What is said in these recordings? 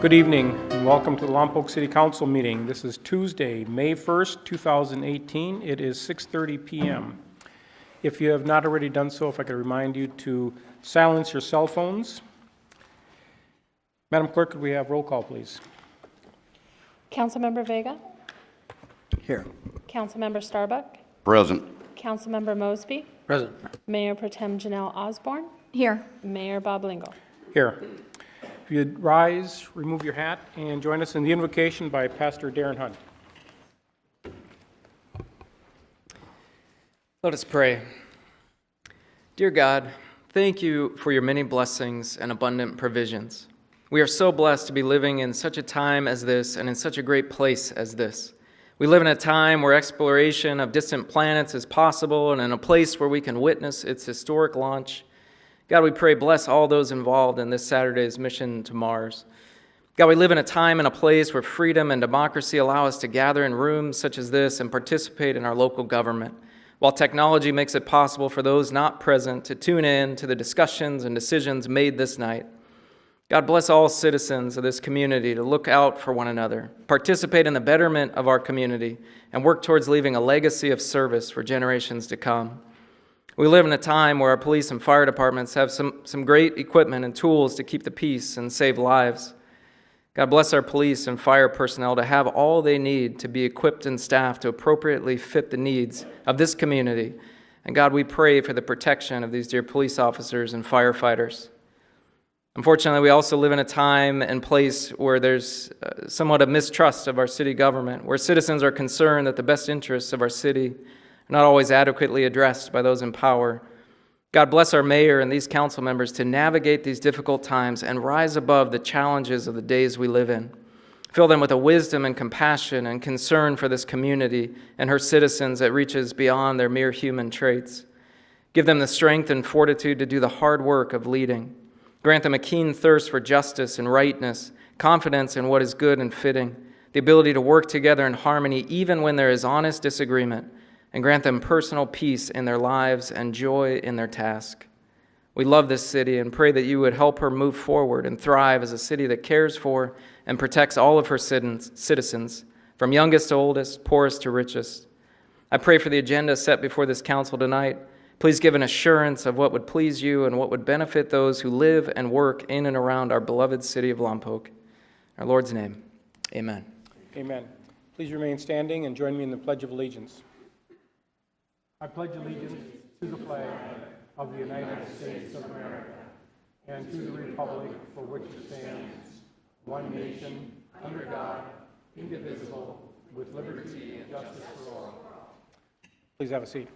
Good evening and welcome to the Lompoc City Council meeting. This is Tuesday, May 1st, 2018. It is 6:30 p.m. If you have not already done so, if I could remind you to silence your cell phones. Madam Clerk, could we have roll call, please? Councilmember Vega? Here. Councilmember Starbuck? Present. Councilmember Mosby? Present. Mayor Pro Tem Janelle Osborne? Here. Mayor Bob Lingle? Here. If you'd rise, remove your hat, and join us in the invocation by Pastor Darren Hunt. Let us pray. Dear God, thank you for your many blessings and abundant provisions. We are so blessed to be living in such a time as this and in such a great place as this. We live in a time where exploration of distant planets is possible and in a place where we can witness its historic launch. God, we pray, bless all those involved in this Saturday's mission to Mars. God, we live in a time and a place where freedom and democracy allow us to gather in rooms such as this and participate in our local government, while technology makes it possible for those not present to tune in to the discussions and decisions made this night. God, bless all citizens of this community to look out for one another, participate in the betterment of our community, and work towards leaving a legacy of service for generations to come. We live in a time where our police and fire departments have some great equipment and tools to keep the peace and save lives. God, bless our police and fire personnel to have all they need to be equipped and staffed to appropriately fit the needs of this community. And God, we pray for the protection of these dear police officers and firefighters. Unfortunately, we also live in a time and place where there's somewhat of mistrust of our city government, where citizens are concerned that the best interests of our city are not always adequately addressed by those in power. God, bless our mayor and these council members to navigate these difficult times and rise above the challenges of the days we live in. Fill them with a wisdom and compassion and concern for this community and her citizens that reaches beyond their mere human traits. Give them the strength and fortitude to do the hard work of leading. Grant them a keen thirst for justice and rightness, confidence in what is good and fitting, the ability to work together in harmony even when there is honest disagreement, and grant them personal peace in their lives and joy in their task. We love this city and pray that you would help her move forward and thrive as a city that cares for and protects all of her citizens, from youngest to oldest, poorest to richest. I pray for the agenda set before this council tonight. Please give an assurance of what would please you and what would benefit those who live and work in and around our beloved city of Lompoc. In our Lord's name, amen. Amen. Please remain standing and join me in the Pledge of Allegiance. I pledge allegiance to the flag of the United States of America and to the republic for which it stands, one nation, under God, indivisible, with liberty and justice for all. Please have a seat.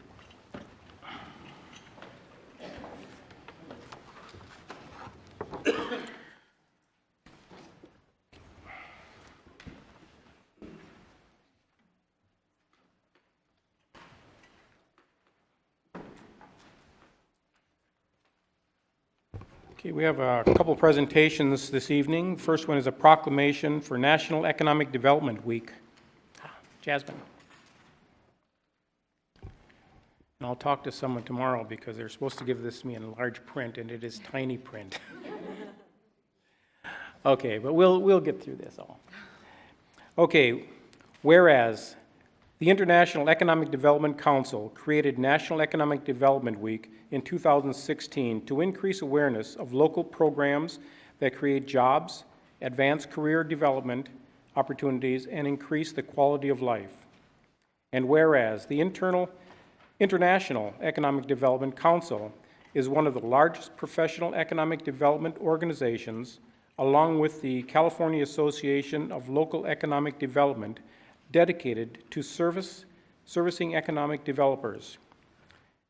Okay, we have a couple of presentations this evening. First one is a proclamation for National Economic Development Week. Jasmine. And I'll talk to someone tomorrow because they're supposed to give this to me in large print, and it is tiny print. Okay, but we'll get through this all. Okay, whereas the International Economic Development Council created National Economic Development Week in 2016 to increase awareness of local programs that create jobs, advance career development opportunities, and increase the quality of life. And whereas the International Economic Development Council is one of the largest professional economic development organizations, along with the California Association of Local Economic Development, dedicated to servicing economic developers.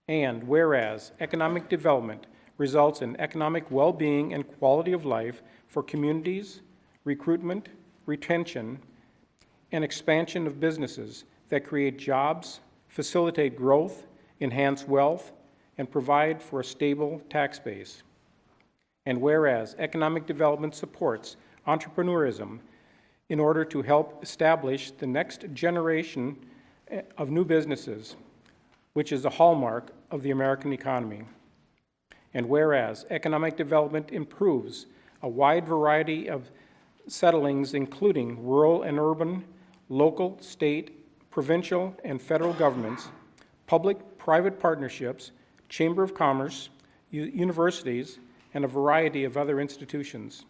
And whereas economic development results in economic well-being and quality of life for communities, recruitment, retention, and expansion of businesses that create jobs, facilitate growth, enhance wealth, and provide for a stable tax base. And whereas economic development supports entrepreneurism in order to help establish the next generation of new businesses, which is a hallmark of the American economy. And whereas economic development improves a wide variety of settlings, including rural and urban, local, state, provincial, and federal governments, public-private partnerships, Chamber of Commerce, universities, and a variety of other institutions.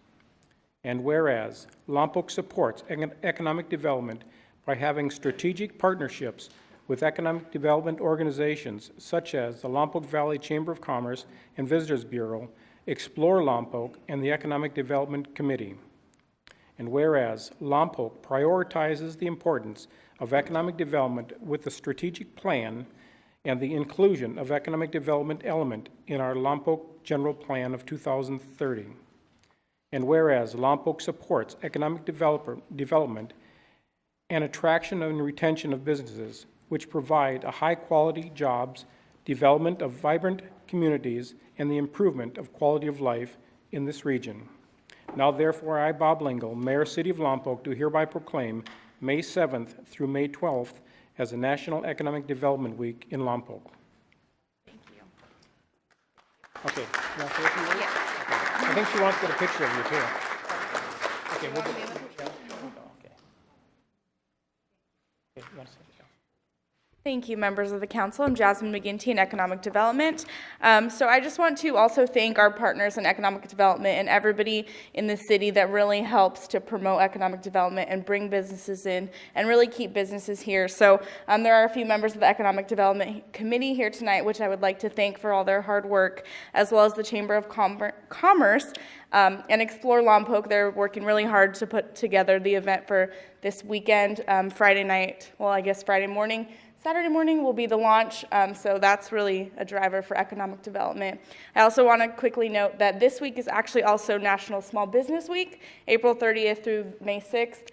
And whereas Lompoc supports economic development by having strategic partnerships with economic development organizations such as the Lompoc Valley Chamber of Commerce and Visitors Bureau, Explore Lompoc, and the Economic Development Committee. And whereas Lompoc prioritizes the importance of economic development with a strategic plan and the inclusion of economic development element in our Lompoc General Plan of 2030. And whereas Lompoc supports economic development and attraction and retention of businesses, which provide a high-quality jobs, development of vibrant communities, and the improvement of quality of life in this region. Now, therefore, I, Bob Lingle, Mayor, City of Lompoc, do hereby proclaim May 7th through May 12th as the National Economic Development Week in Lompoc. Thank you. Okay. You want to say a few words? Yeah. Okay. I think she wants to get a picture of you, too. Okay, we'll get a picture. Okay. Okay, you want to say it? Thank you, members of the council. I'm Jasmine McGinty in Economic Development. So I just want to also thank our partners in economic development and everybody in the city that really helps to promote economic development and bring businesses in and really keep businesses here. So there are a few members of the Economic Development Committee here tonight, which I would like to thank for all their hard work, as well as the Chamber of Commerce and Explore Lompoc. They're working really hard to put together the event for this weekend, Friday night, well, I guess Friday morning. Saturday morning will be the launch, so that's really a driver for economic development. I also want to quickly note that this week is actually also National Small Business Week, April 30th through May 6th,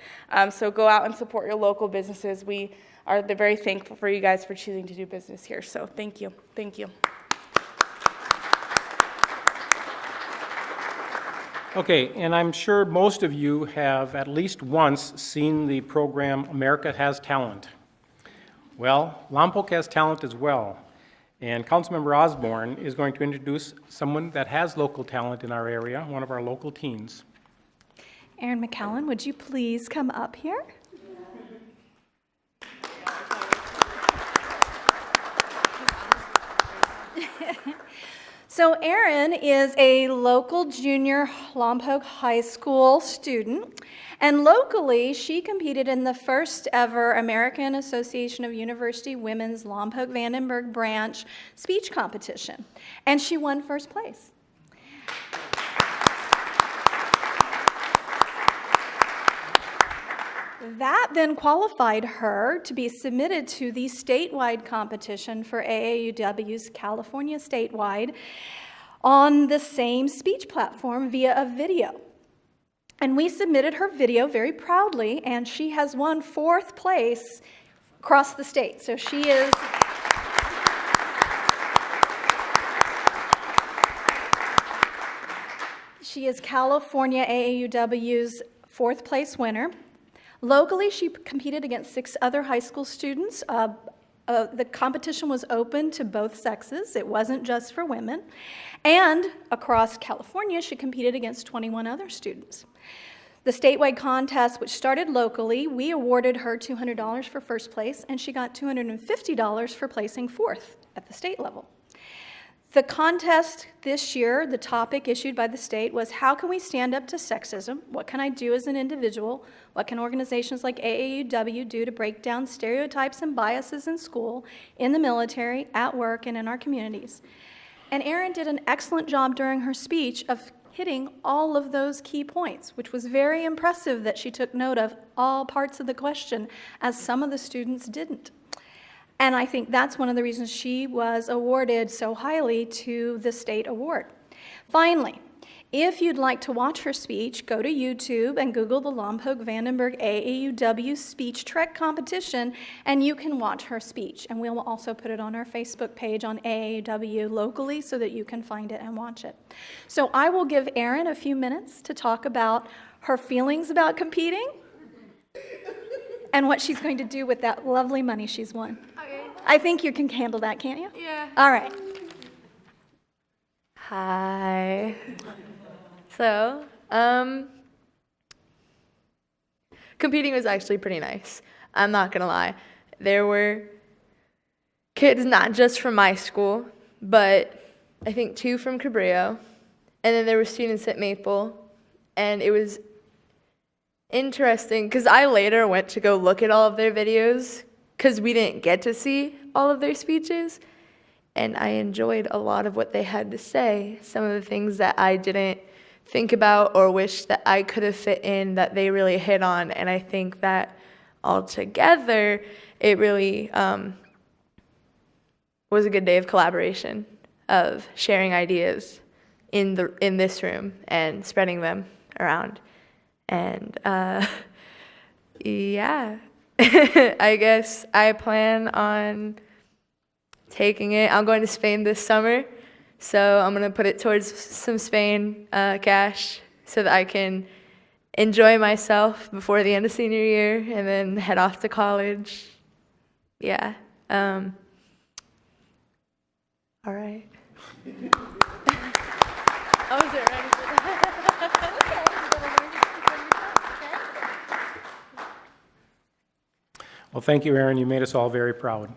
so go out and support your local businesses. We are very thankful for you guys for choosing to do business here, so thank you. Thank you. Okay, and I'm sure most of you have at least once seen the program America Has Talent. Well, Lompoc has talent as well, and Councilmember Osborne is going to introduce someone that has local talent in our area, one of our local teens. Erin McCallum, would you please come up here? So Erin is a local junior Lompoc High School student, And locally, she competed in the first ever American Association of University Women's Lompoc Vandenberg branch speech competition. And she won first place. That then qualified her to be submitted to the statewide competition for AAUW's California statewide on the same speech platform via a video. And we submitted her video very proudly, and she has won 4th place across the state. So she is... She is California AAUW's 4th place winner. Locally, she competed against 6 other high school students. The competition was open to both sexes. It wasn't just for women. And across California, she competed against 21 other students. The statewide contest, which started locally, we awarded her $200 for first place, and she got $250 for placing 4th at the state level. The contest this year, the topic issued by the state was, how can we stand up to sexism? What can I do as an individual? What can organizations like AAUW do to break down stereotypes and biases in school, in the military, at work, and in our communities? And Erin did an excellent job during her speech of hitting all of those key points, which was very impressive that she took note of all parts of the question, as some of the students didn't. And I think that's one of the reasons she was awarded so highly to the state award. Finally, if you'd like to watch her speech, go to YouTube and Google the Lompoc Vandenberg AAUW Speech Trek Competition, and you can watch her speech. And we'll also put it on our Facebook page on AAUW locally so that you can find it and watch it. So I will give Erin a few minutes to talk about her feelings about competing and what she's going to do with that lovely money she's won. Okay. I think you can handle that, can't you? Yeah. All right. Hi. So, competing was actually pretty nice. I'm not gonna lie. There were kids not just from my school, but I think 2 from Cabrillo, and then there were students at Maple, and it was interesting because I later went to go look at all of their videos because we didn't get to see all of their speeches, and I enjoyed a lot of what they had to say. Some of the things that I didn't think about or wish that I could have fit in that they really hit on, and I think that altogether it really was a good day of collaboration, of sharing ideas in this room and spreading them around. And yeah, I guess I plan on taking it. I'm going to Spain this summer, so I'm going to put it towards some Spain cash so that I can enjoy myself before the end of senior year and then head off to college. Yeah. All right. I wasn't ready for that. Well, thank you, Erin. You made us all very proud.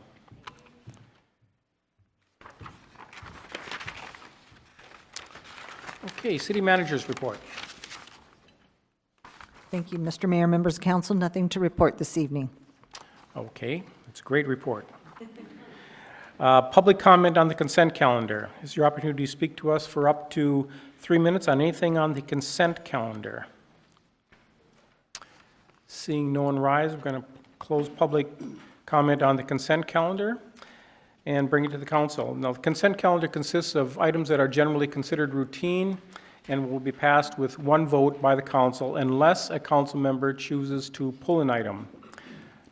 Okay, City Manager's report. Thank you, Mr. Mayor, members of council. Nothing to report this evening. Okay, it's a great report. Public comment on the consent calendar. This is your opportunity to speak to us for up to 3 minutes on anything on the consent calendar. Seeing no one rise, we're going to close public comment on the consent calendar and bring it to the council. Now, the consent calendar consists of items that are generally considered routine and will be passed with one vote by the council unless a council member chooses to pull an item.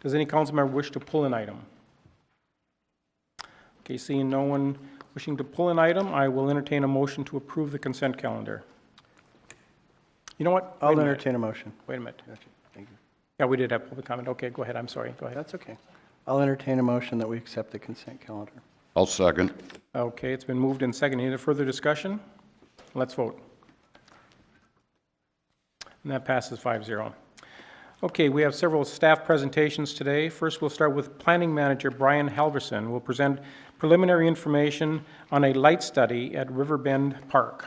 Does any council member wish to pull an item? Okay, seeing no one wishing to pull an item, I will entertain a motion to approve the consent calendar. You know what? I'll entertain a motion. Wait a minute. Gotcha. Thank you. Yeah, we did have public comment. Okay, go ahead. I'm sorry. Go ahead. That's okay. I'll entertain a motion that we accept the consent calendar. I'll second. Okay, it's been moved and seconded. Any further discussion? Let's vote. And that passes 5-0. Okay, we have several staff presentations today. First, we'll start with Planning Manager Brian Halverson, who will present preliminary information on a light study at Riverbend Park.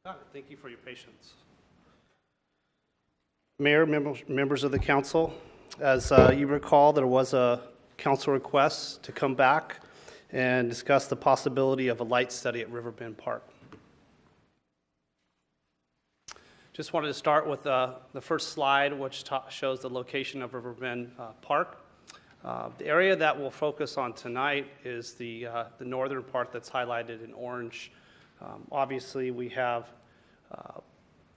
Got it. Thank you for your patience. Mayor, members of the council, as you recall, there was a council request to come back and discuss the possibility of a light study at Riverbend Park. Just wanted to start with the first slide, which shows the location of Riverbend Park. The area that we'll focus on tonight is the northern part that's highlighted in orange. Obviously, we have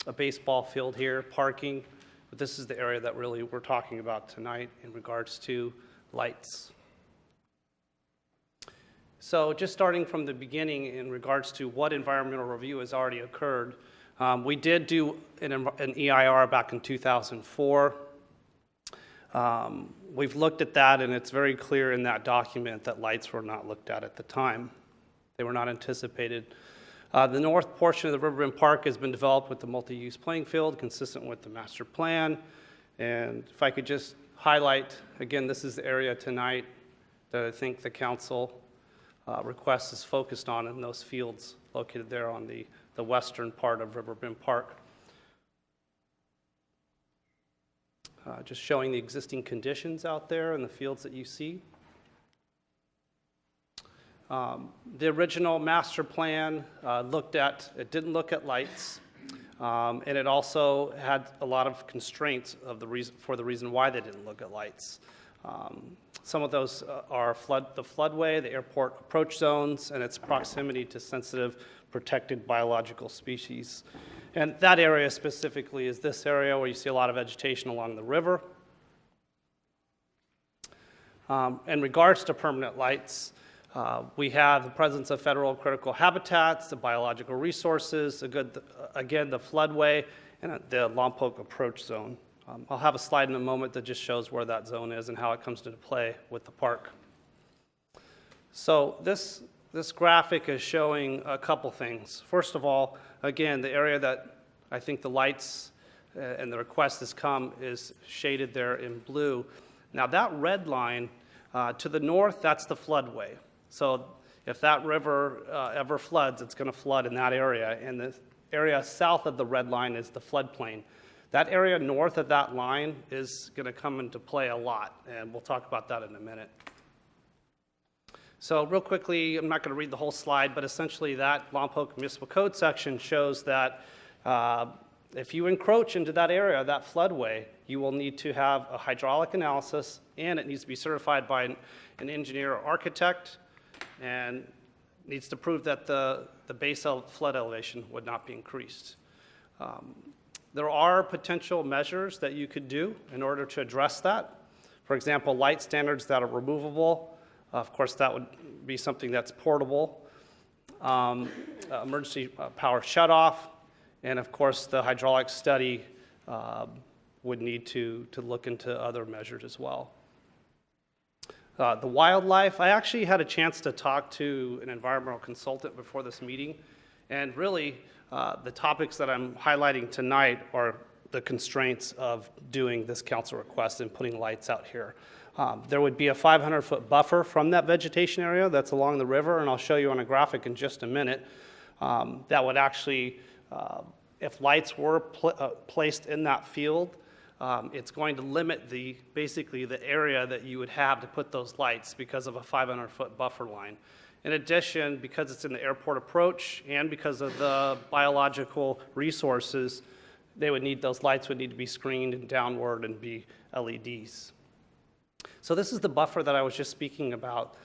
a baseball field here, parking, but this is the area that really we're talking about tonight in regards to lights. So just starting from the beginning in regards to what environmental review has already occurred, we did do an EIR back in 2004. We've looked at that, and it's very clear in that document that lights were not looked at the time. They were not anticipated. The north portion of the Riverbend Park has been developed with the multi-use playing field consistent with the master plan. And if I could just highlight, again, this is the area tonight that I think the council request is focused on in those fields located there on the western part of Riverbend Park. Just showing the existing conditions out there in the fields that you see. The original master plan didn't look at lights, and it also had a lot of constraints for the reason why they didn't look at lights. Some of those are the floodway, the airport approach zones, and its proximity to sensitive protected biological species. And that area specifically is this area where you see a lot of vegetation along the river. In regards to permanent lights, we have the presence of federal critical habitats, the biological resources, again, the floodway, and the Lompoc approach zone. I'll have a slide in a moment that just shows where that zone is and how it comes into play with the park. So this graphic is showing a couple things. First of all, again, the area that I think the lights and the request has come is shaded there in blue. Now that red line to the north, that's the floodway. So if that river ever floods, it's going to flood in that area. And the area south of the red line is the floodplain. That area north of that line is going to come into play a lot, and we'll talk about that in a minute. So real quickly, I'm not going to read the whole slide, but essentially that Lompoc Municipal Code section shows that if you encroach into that area, that floodway, you will need to have a hydraulic analysis, and it needs to be certified by an engineer or architect, and needs to prove that the base flood elevation would not be increased. There are potential measures that you could do in order to address that. For example, light standards that are removable. Of course, that would be something that's portable. Emergency power shutoff. And of course, the hydraulic study would need to look into other measures as well. The wildlife, I actually had a chance to talk to an environmental consultant before this meeting, and really the topics that I'm highlighting tonight are the constraints of doing this council request and putting lights out here. There would be a 500-foot buffer from that vegetation area that's along the river, and I'll show you on a graphic in just a minute. That would actually, if lights were placed in that field, it's going to limit basically the area that you would have to put those lights because of a 500-foot buffer line. In addition, because it's in the airport approach and because of the biological resources, those lights would need to be screened and downward and be LEDs. So this is the buffer that I was just speaking about.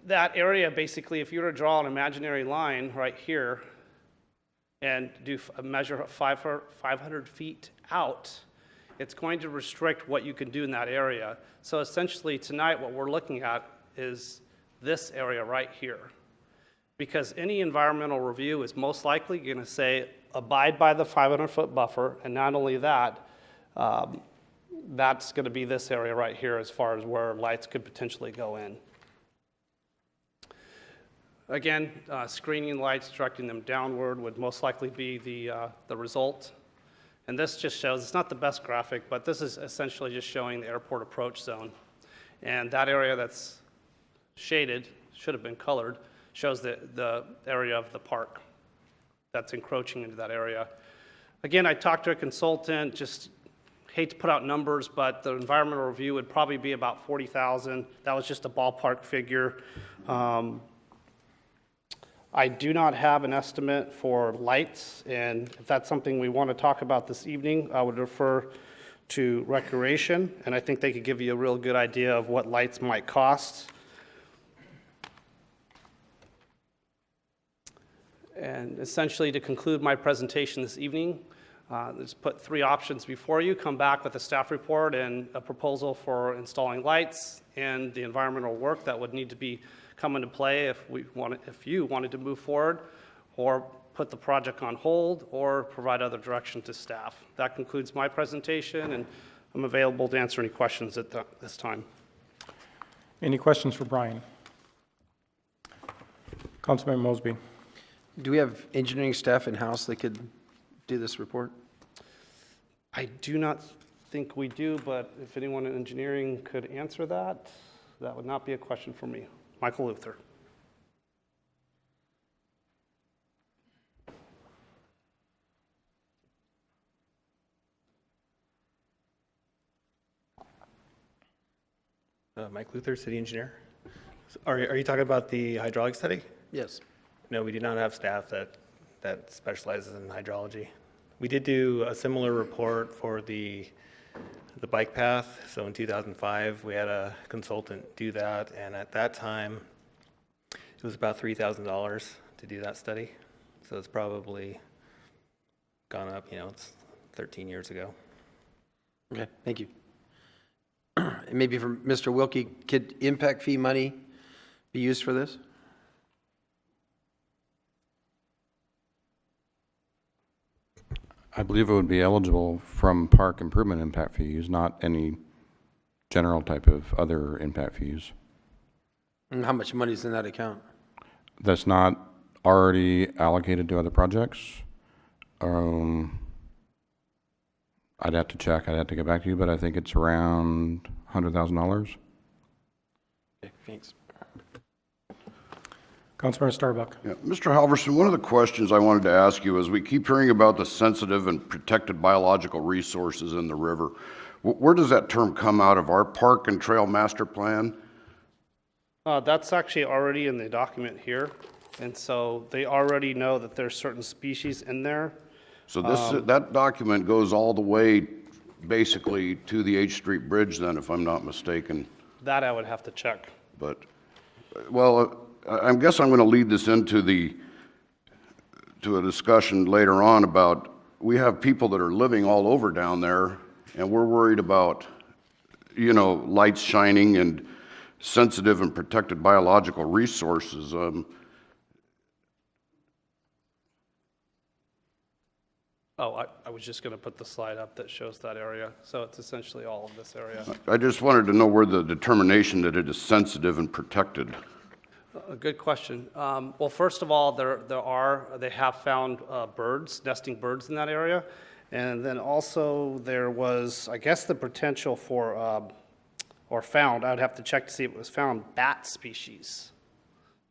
That area, basically, if you were to draw an imaginary line right here and do a measure of 500 feet out, it's going to restrict what you can do in that area. So essentially tonight what we're looking at is this area right here. Because any environmental review is most likely going to say abide by the 500-foot buffer, and not only that, that's going to be this area right here as far as where lights could potentially go in. Again, screening lights, directing them downward would most likely be the result. And this just shows, it's not the best graphic, but this is essentially just showing the airport approach zone. And that area that's shaded, should have been colored, shows the area of the park. that's encroaching into that area. Again, I talked to a consultant, just hate to put out numbers, but the environmental review would probably be about $40,000. That was just a ballpark figure. I do not have an estimate for lights, and if that's something we want to talk about this evening, I would refer to Recreation, and I think they could give you a real good idea of what lights might cost. And essentially, to conclude my presentation this evening, let's put three options before you. Come back with a staff report and a proposal for installing lights and the environmental work that would need to be come into play if you wanted to move forward, or put the project on hold, or provide other direction to staff. That concludes my presentation, and I'm available to answer any questions at this time. Any questions for Brian? Councilmember Mosby. Do we have engineering staff in-house that could do this report? I do not think we do, but if anyone in engineering could answer that, that would not be a question for me. Michael Luther. Mike Luther, city engineer. Are you talking about the hydraulic study? Yes. No, we do not have staff that specializes in hydrology. We did do a similar report for the bike path. So in 2005, we had a consultant do that, and at that time, it was about $3,000 to do that study. So it's probably gone up. It's 13 years ago. Okay, thank you. And maybe for Mr. Wilkie, could impact fee money be used for this? I believe it would be eligible from park improvement impact fees, not any general type of other impact fees. And how much money is in that account? That's not already allocated to other projects. I'd have to check. I'd have to get back to you, but I think it's around $100,000. Okay, thanks. Councilmember Starbuck. Yeah. Mr. Halverson, one of the questions I wanted to ask you is we keep hearing about the sensitive and protected biological resources in the river. Where does that term come out of? Our park and trail master plan? That's actually already in the document here. And so they already know that there's certain species in there. So that document goes all the way basically to the H Street Bridge then, if I'm not mistaken. That I would have to check. But, well, I guess I'm going to lead this into a discussion later on about, we have people that are living all over down there, and we're worried about, lights shining and sensitive and protected biological resources. I was just going to put the slide up that shows that area. So it's essentially all of this area. I just wanted to know where the determination that it is sensitive and protected. A good question. Well, first of all, they have found nesting birds in that area. And then also there was, I guess, the potential for, I would have to check to see if it was found, bat species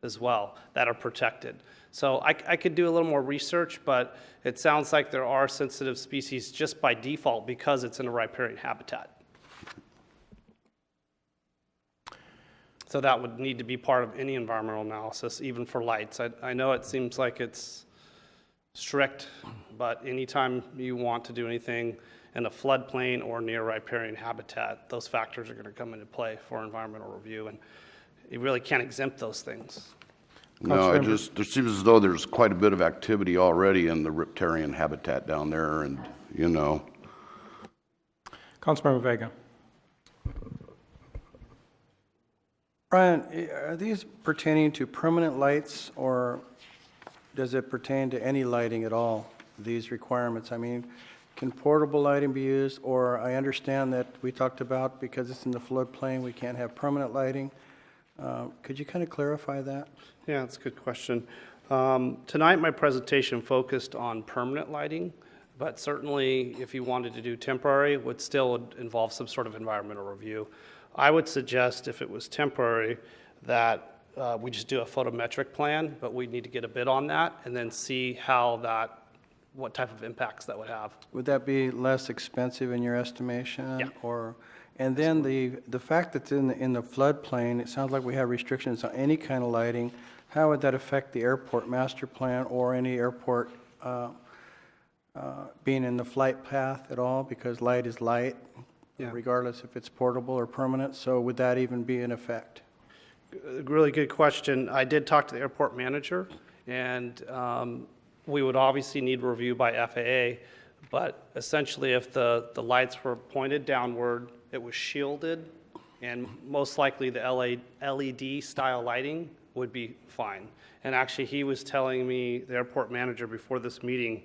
as well that are protected. So I could do a little more research, but it sounds like there are sensitive species just by default because it's in a riparian habitat. So that would need to be part of any environmental analysis, even for lights. I know it seems like it's strict, but anytime you want to do anything in a floodplain or near riparian habitat, those factors are going to come into play for environmental review, and you really can't exempt those things. No, it seems as though there's quite a bit of activity already in the riparian habitat down there, and Councilmember Vega. Brian, are these pertaining to permanent lights, or does it pertain to any lighting at all, these requirements? I mean, can portable lighting be used? Or I understand that we talked about, because it's in the floodplain, we can't have permanent lighting. Could you kind of clarify that? Yeah, that's a good question. Tonight, my presentation focused on permanent lighting, but certainly if you wanted to do temporary, would still involve some sort of environmental review. I would suggest if it was temporary that we just do a photometric plan, but we need to get a bid on that and then see what type of impacts that would have. Would that be less expensive in your estimation? Yeah. And then the fact that it's in the floodplain, it sounds like we have restrictions on any kind of lighting. How would that affect the airport master plan or any airport being in the flight path at all? Because light is light, regardless if it's portable or permanent. So would that even be in effect? Really good question. I did talk to the airport manager, and we would obviously need review by FAA, but essentially if the lights were pointed downward, it was shielded, and most likely the LED style lighting would be fine. And actually he was telling me, the airport manager before this meeting,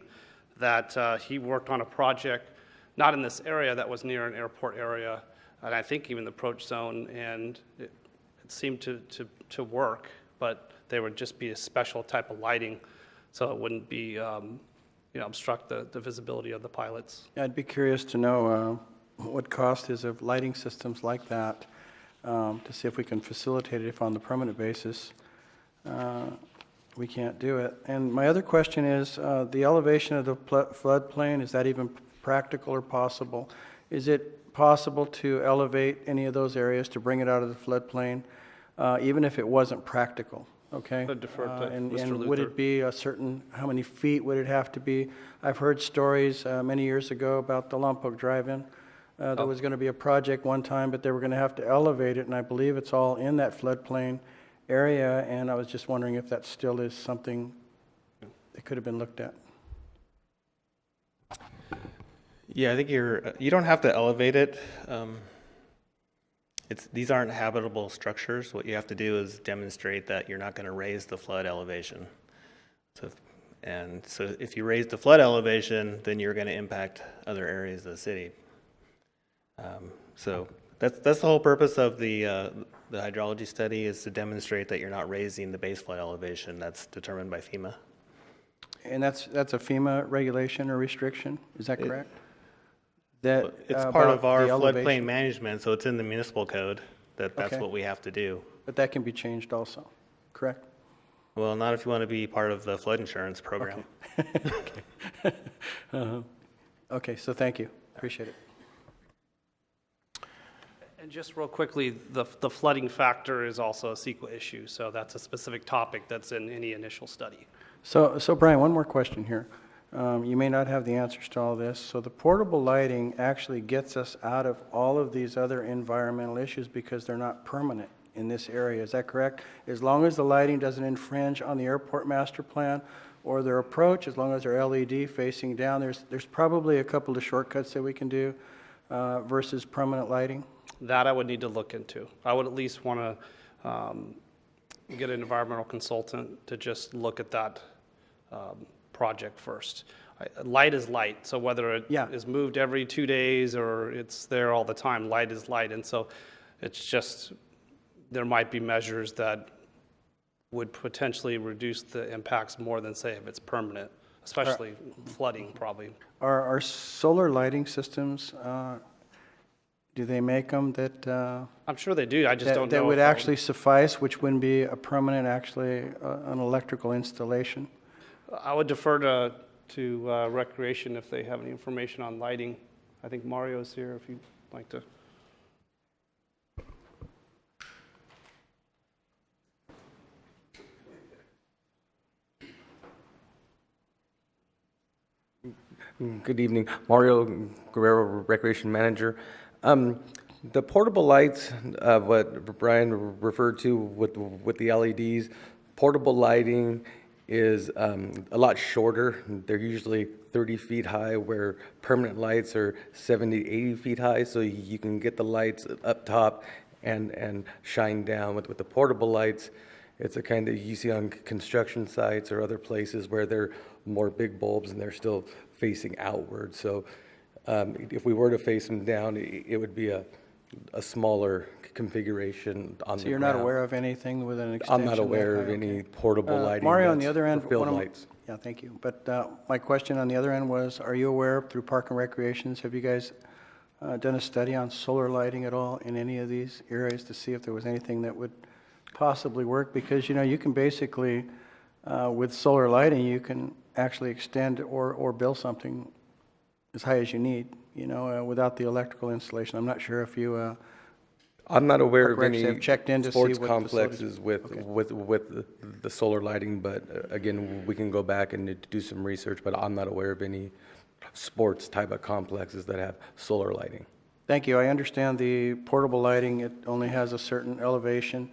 that he worked on a project, not in this area, that was near an airport area, and I think even the approach zone, and it seemed to work, but there would just be a special type of lighting, so it wouldn't be, obstruct the visibility of the pilots. I'd be curious to know what cost is of lighting systems like that, to see if we can facilitate it if on the permanent basis we can't do it. And my other question is, the elevation of the floodplain, is that even practical or possible? Is it possible to elevate any of those areas to bring it out of the floodplain, even if it wasn't practical? Okay. I'd defer to And Mr. would Luther. it be a certain, how many feet would it have to be? I've heard stories many years ago about the Lompoc Drive-In. There was going to be a project one time, but they were going to have to elevate it, and I believe it's all in that floodplain area, and I was just wondering if that still is something that could have been looked at. Yeah, I think you don't have to elevate it. These aren't habitable structures. What you have to do is demonstrate that you're not going to raise the flood elevation. So if you raise the flood elevation, then you're going to impact other areas of the city. So that's the whole purpose of the hydrology study, is to demonstrate that you're not raising the base flood elevation that's determined by FEMA. And that's a FEMA regulation or restriction, is that correct? It's part of our floodplain management, so it's in the municipal code that's Okay. what we have to do. But that can be changed also, correct? Well, not if you want to be part of the flood insurance program. Okay, so thank you, appreciate it. And just real quickly, the flooding factor is also a CEQA issue, so that's a specific topic that's in any initial study. So Brian, one more question here. You may not have the answers to all this. So the portable lighting actually gets us out of all of these other environmental issues because they're not permanent in this area. Is that correct? As long as the lighting doesn't infringe on the airport master plan or their approach, as long as they're LED facing down, there's probably a couple of shortcuts that we can do versus permanent lighting. That I would need to look into. I would at least want to get an environmental consultant to just look at that project first. Light is light, so whether it is moved every 2 days or it's there all the time, light is light. And so it's just, there might be measures that would potentially reduce the impacts more than, say, if it's permanent, especially flooding probably. Are solar lighting systems, do they make them that I'm sure they do, I just don't know. That would actually suffice, which wouldn't be a permanent, actually, an electrical installation? I would defer to Recreation if they have any information on lighting. I think Mario's here if you'd like to. Good evening, Mario Guerrero, Recreation Manager. The portable lights, what Brian referred to with the LEDs, portable lighting is a lot shorter. They're usually 30 feet high, where permanent lights are 70, 80 feet high, so you can get the lights up top and shine down. With the portable lights, it's a kind that you see on construction sites or other places where they're more big bulbs and they're still facing outward. So if we were to face them down, it would be a smaller configuration on the ground. So you're not aware of anything with an extension? I'm not aware of any portable lighting. Mario, on the other end, field lights. Yeah, thank you. But my question on the other end was, are you aware through Park and Recreations, have you guys done a study on solar lighting at all in any of these areas to see if there was anything that would possibly work, because, you know, you can basically, with solar lighting, you can actually extend or build something as high as you need, you know, without the electrical installation. I'm not sure if you, I'm not aware of Park Recs any have checked in to see sports what complexes facilities- with the solar lighting, but again, we can go back and do some research, but I'm not aware of any sports type of complexes that have solar lighting. Thank you. I understand the portable lighting, it only has a certain elevation.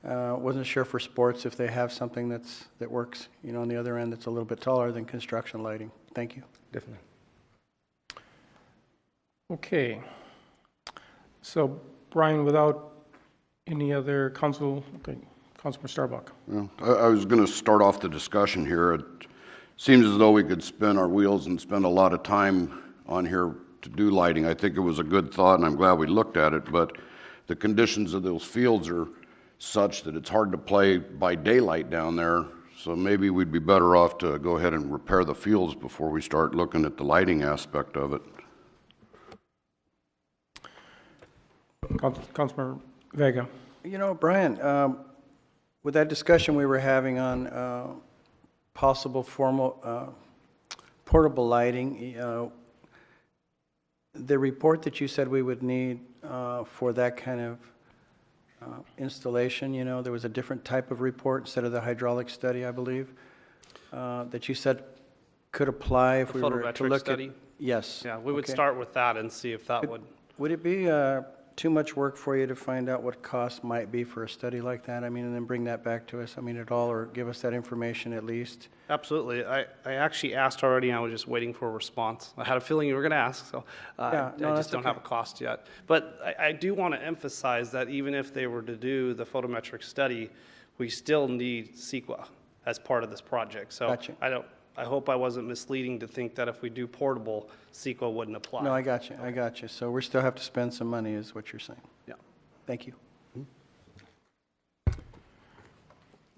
Wasn't sure for sports if they have something that works, you know, on the other end that's a little bit taller than construction lighting. Thank you. Definitely. Okay. So, Brian, without any other Councilman Starbuck. Well, I was going to start off the discussion here. It seems as though we could spin our wheels and spend a lot of time on here to do lighting. I think it was a good thought, and I'm glad we looked at it, but the conditions of those fields are such that it's hard to play by daylight down there, so maybe we'd be better off to go ahead and repair the fields before we start looking at the lighting aspect of it. Councilman Vega. You know, Brian, with that discussion we were having on possible portable lighting, the report that you said we would need for that kind of installation, you know, there was a different type of report instead of the hydraulic study, I believe, that you said could apply if we were to look study? at. Yes. Yeah, we would Okay. start with that and see if that would. Would it be too much work for you to find out what cost might be for a study like that? I mean, and then bring that back to us, I mean, at all, or give us that information at least? Absolutely. I actually asked already, and I was just waiting for a response. I had a feeling you were going to ask, so Yeah, no, I that's just don't okay. have a cost yet. But I do want to emphasize that even if they were to do the photometric study, we still need CEQA as part of this project. So Gotcha. I hope I wasn't misleading to think that if we do portable, CEQA wouldn't apply. No, I got you. So we still have to spend some money, is what you're saying? Yeah. Thank you.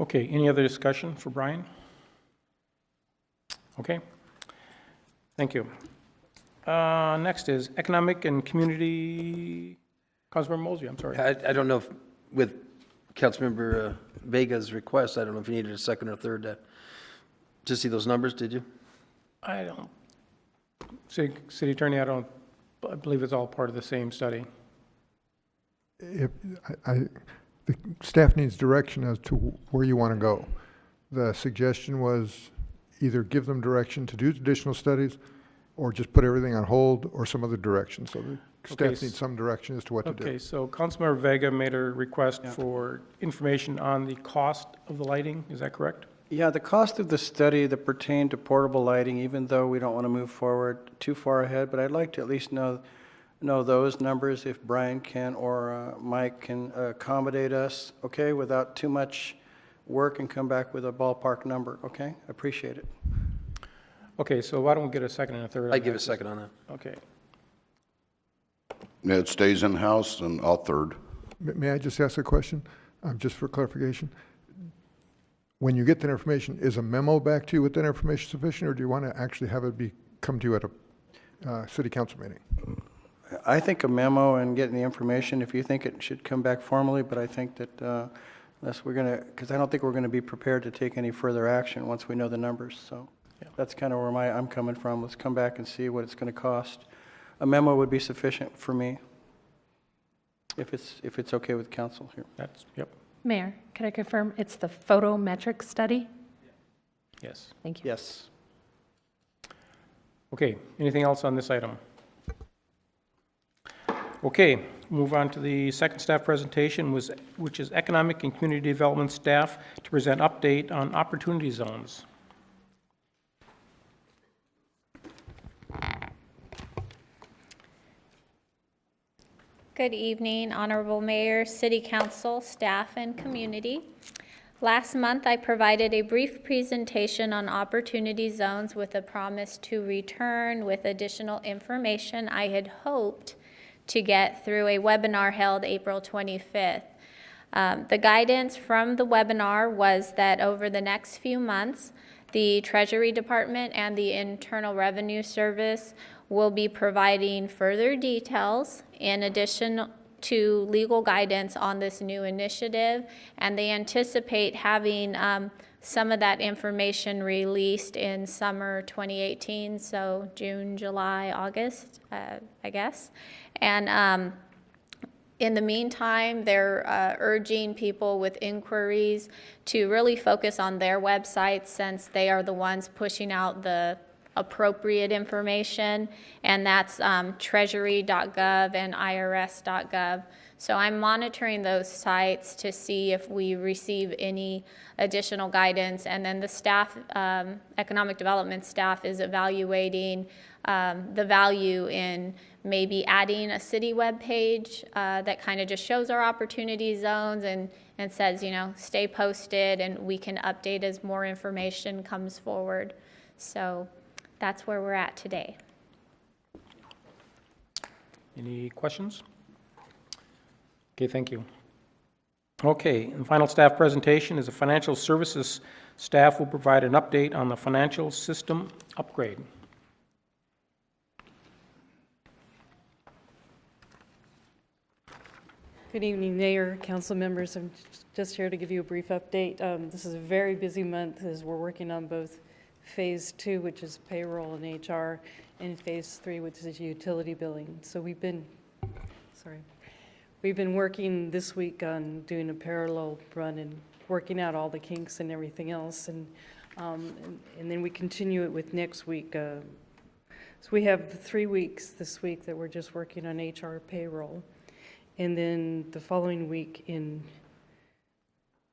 Okay, any other discussion for Brian? Okay. Thank you. Next is Economic and Community, Councilmember Mosby, I'm sorry. I don't know if, with Councilmember Vega's request, I don't know if you needed a second or third to see those numbers, did you? I don't, City Attorney, I believe it's all part of the same study. The staff needs direction as to where you want to go. The suggestion was either give them direction to do additional studies or just put everything on hold or some other direction. So the staff needs some direction as to what to do. Okay, so Councilmember Vega made a request for information on the cost of the lighting, is that correct? Yeah, the cost of the study that pertained to portable lighting, even though we don't want to move forward too far ahead, but I'd like to at least know those numbers if Brian can or Mike can accommodate us, okay, without too much work, and come back with a ballpark number, okay? Appreciate it. Okay, so why don't we get a second and a third on I'd give a that? second on that. Okay. Yeah, it stays in-house, and I'll third. May I just ask a question, just for clarification? When you get that information, is a memo back to you with that information sufficient, or do you want to actually have it come to you at a city council meeting? I think a memo and getting the information, if you think it should come back formally, but I think that unless we're going to, because I don't think we're going to be prepared to take any further action once we know the numbers. So that's kind of where I'm coming from. Let's come back and see what it's going to cost. A memo would be sufficient for me, if it's okay with council here. Yep. Mayor, can I confirm it's the photometric study? Yes. Thank you. Yes. Okay, anything else on this item? Okay, move on to the second staff presentation, which is Economic and Community Development staff to present update on opportunity zones. Good evening, Honorable Mayor, City Council, staff, and community. Last month, I provided a brief presentation on opportunity zones with a promise to return with additional information I had hoped to get through a webinar held April 25th. The guidance from the webinar was that over the next few months, the Treasury Department and the Internal Revenue Service will be providing further details in addition to legal guidance on this new initiative, and they anticipate having some of that information released in summer 2018, so June, July, August, I guess. And in the meantime, they're urging people with inquiries to really focus on their websites, since they are the ones pushing out the appropriate information, and that's treasury.gov and irs.gov. So I'm monitoring those sites to see if we receive any additional guidance, and then the staff, economic development staff, is evaluating the value in maybe adding a city webpage that kind of just shows our opportunity zones and says, you know, stay posted, and we can update as more information comes forward. So that's where we're at today. Any questions? Okay, thank you. Okay, and the final staff presentation is the financial services staff will provide an update on the financial system upgrade. Good evening, Mayor, council members. I'm just here to give you a brief update. This is a very busy month as we're working on both Phase 2, which is payroll and HR, and Phase 3, which is utility billing. So we've been working this week on doing a parallel run and working out all the kinks and everything else, and then we continue it with next week. So we have 3 weeks this week that we're just working on HR payroll. And then the following week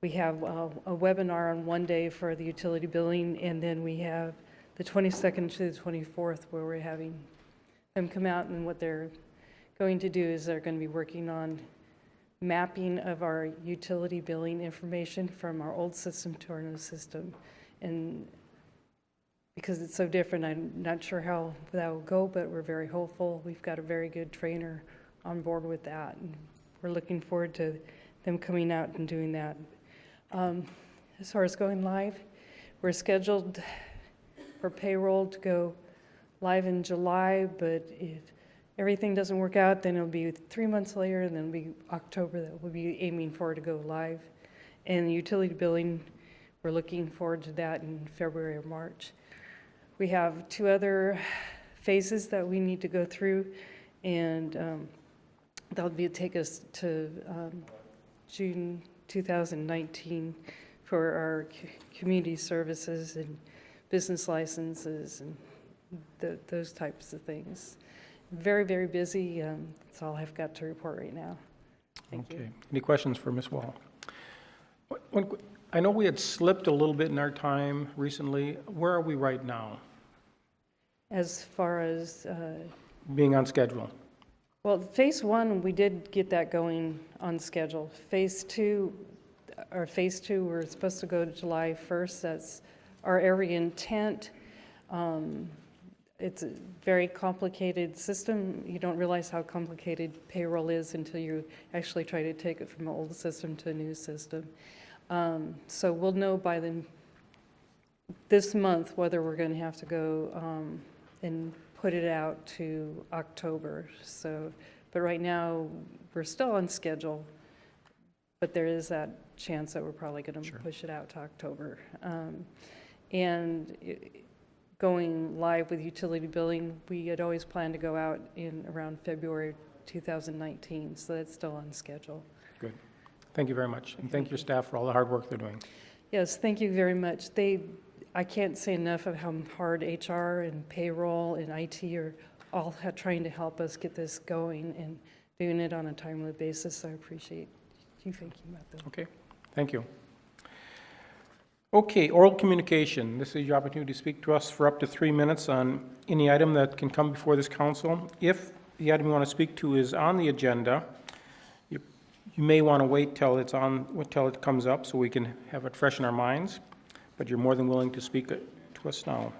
we have a webinar on one day for the utility billing, and then we have the 22nd to the 24th where we're having them come out, and what they're going to do is they're going to be working on mapping of our utility billing information from our old system to our new system. And because it's so different, I'm not sure how that will go, but we're very hopeful. We've got a very good trainer on board with that, and we're looking forward to them coming out and doing that. As far as going live, we're scheduled for payroll to go live in July, but if everything doesn't work out, then it'll be 3 months later, and then it'll be October that we'll be aiming for to go live. And the utility billing, we're looking forward to that in February or March. We have 2 other phases that we need to go through, and that'll take us to June 2019 for our community services and business licenses and those types of things. Very, very busy. That's all I've got to report right now. Thank you. Any questions for Ms. Wall? I know we had slipped a little bit in our time recently. Where are we right now? As far as being on schedule. Well, Phase 1, we did get that going on schedule. Phase 2, we're supposed to go to July 1st. That's our area intent. It's a very complicated system. You don't realize how complicated payroll is until you actually try to take it from an old system to a new system. So we'll know by this month whether we're going to have to go and put it out to October. So, but right now we're still on schedule, but there is that chance that we're probably going to push it out to October. Going live with utility billing, we had always planned to go out in around February 2019, so that's still on schedule. Good. Thank you very much, and thank your staff for all the hard work they're doing. Yes, thank you very much. I can't say enough of how hard HR and payroll and IT are all trying to help us get this going and doing it on a timely basis. I appreciate you thinking about that. Okay, thank you. Okay, oral communication. This is your opportunity to speak to us for up to 3 minutes on any item that can come before this council. If the item you want to speak to is on the agenda, you may want to wait till it comes up so we can have it fresh in our minds, but you're more than willing to speak to us now.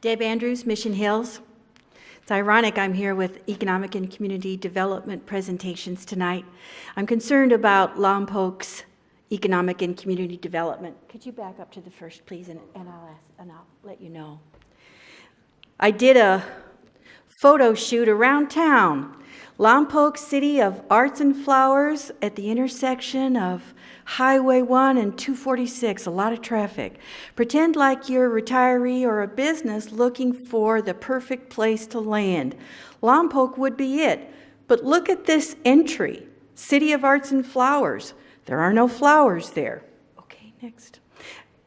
Deb Andrews, Mission Hills. It's ironic I'm here with economic and community development presentations tonight. I'm concerned about Lompoc's economic and community development. Could you back up to the first, please, and I'll let you know. I did a photo shoot around town. Lompoc, City of Arts and Flowers, at the intersection of Highway 1 and 246, a lot of traffic. Pretend like you're a retiree or a business looking for the perfect place to land. Lompoc would be it. But look at this entry, City of Arts and Flowers. There are no flowers there. Okay, next.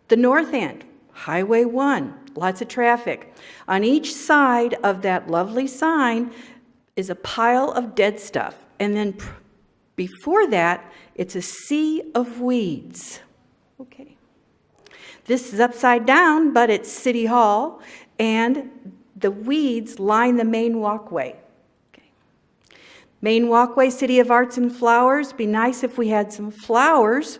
The north end, Highway 1, lots of traffic. On each side of that lovely sign is a pile of dead stuff. And then before that, it's a sea of weeds. Okay. This is upside down, but it's City Hall, and the weeds line the main walkway. Okay. Main walkway, City of Arts and Flowers. Be nice if we had some flowers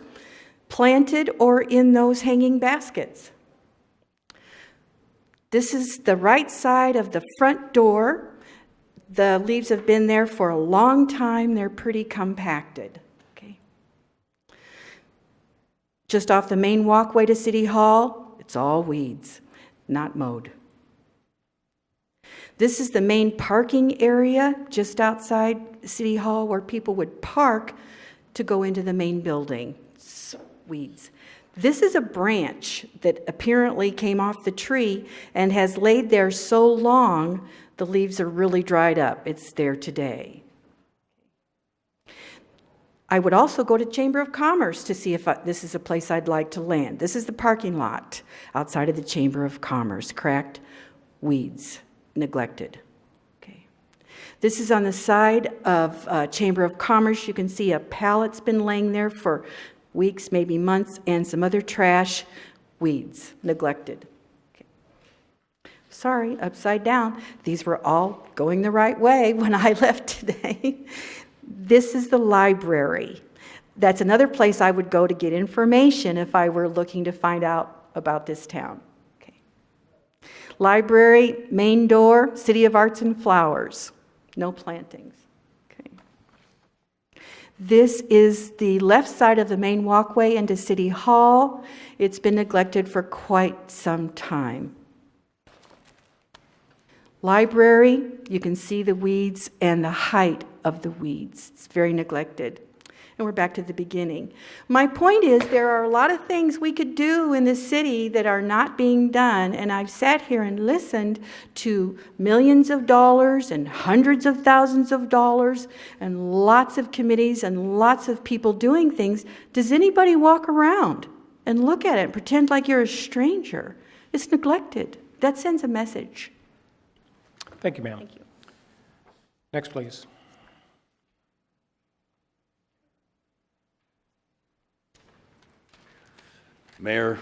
planted or in those hanging baskets. This is the right side of the front door. The leaves have been there for a long time. They're pretty compacted. Okay. Just off the main walkway to City Hall, it's all weeds, not mowed. This is the main parking area just outside City Hall where people would park to go into the main building. It's weeds. This is a branch that apparently came off the tree and has laid there so long the leaves are really dried up. It's there today. I would also go to Chamber of Commerce to see if this is a place I'd like to land. This is the parking lot outside of the Chamber of Commerce. Cracked, weeds, neglected. Okay. This is on the side of Chamber of Commerce. You can see a pallet's been laying there for weeks, maybe months, and some other trash, weeds, neglected. Sorry, upside down. These were all going the right way when I left today. This is the library. That's another place I would go to get information if I were looking to find out about this town. Okay. Library, main door, City of Arts and Flowers. No plantings. Okay. This is the left side of the main walkway into City Hall. It's been neglected for quite some time. Library, you can see the weeds and the height of the weeds. It's very neglected. And we're back to the beginning. My point is there are a lot of things we could do in the city that are not being done, and I've sat here and listened to millions of dollars and hundreds of thousands of dollars and lots of committees and lots of people doing things. Does anybody walk around and look at it and pretend like you're a stranger? It's neglected. That sends a message. Thank you, ma'am. Thank you. Next, please. Mayor,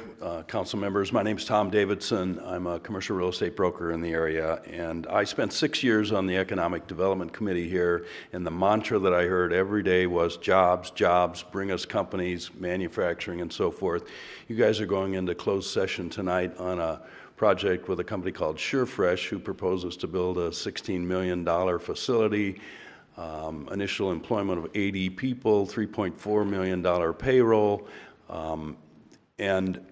council members, my name is Tom Davidson. I'm a commercial real estate broker in the area, and I spent 6 years on the Economic Development Committee here, and the mantra that I heard every day was jobs, jobs, bring us companies, manufacturing, and so forth. You guys are going into closed session tonight on a project with a company called SureFresh, who proposes to build a $16 million facility, initial employment of 80 people, $3.4 million payroll, and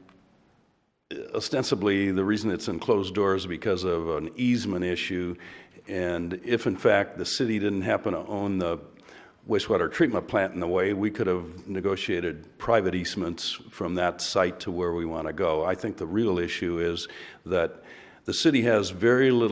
ostensibly the reason it's in closed doors is because of an easement issue. And if in fact the city didn't happen to own the wastewater treatment plant in the way, we could have negotiated private easements from that site to where we want to go. I think the real issue is that the city has very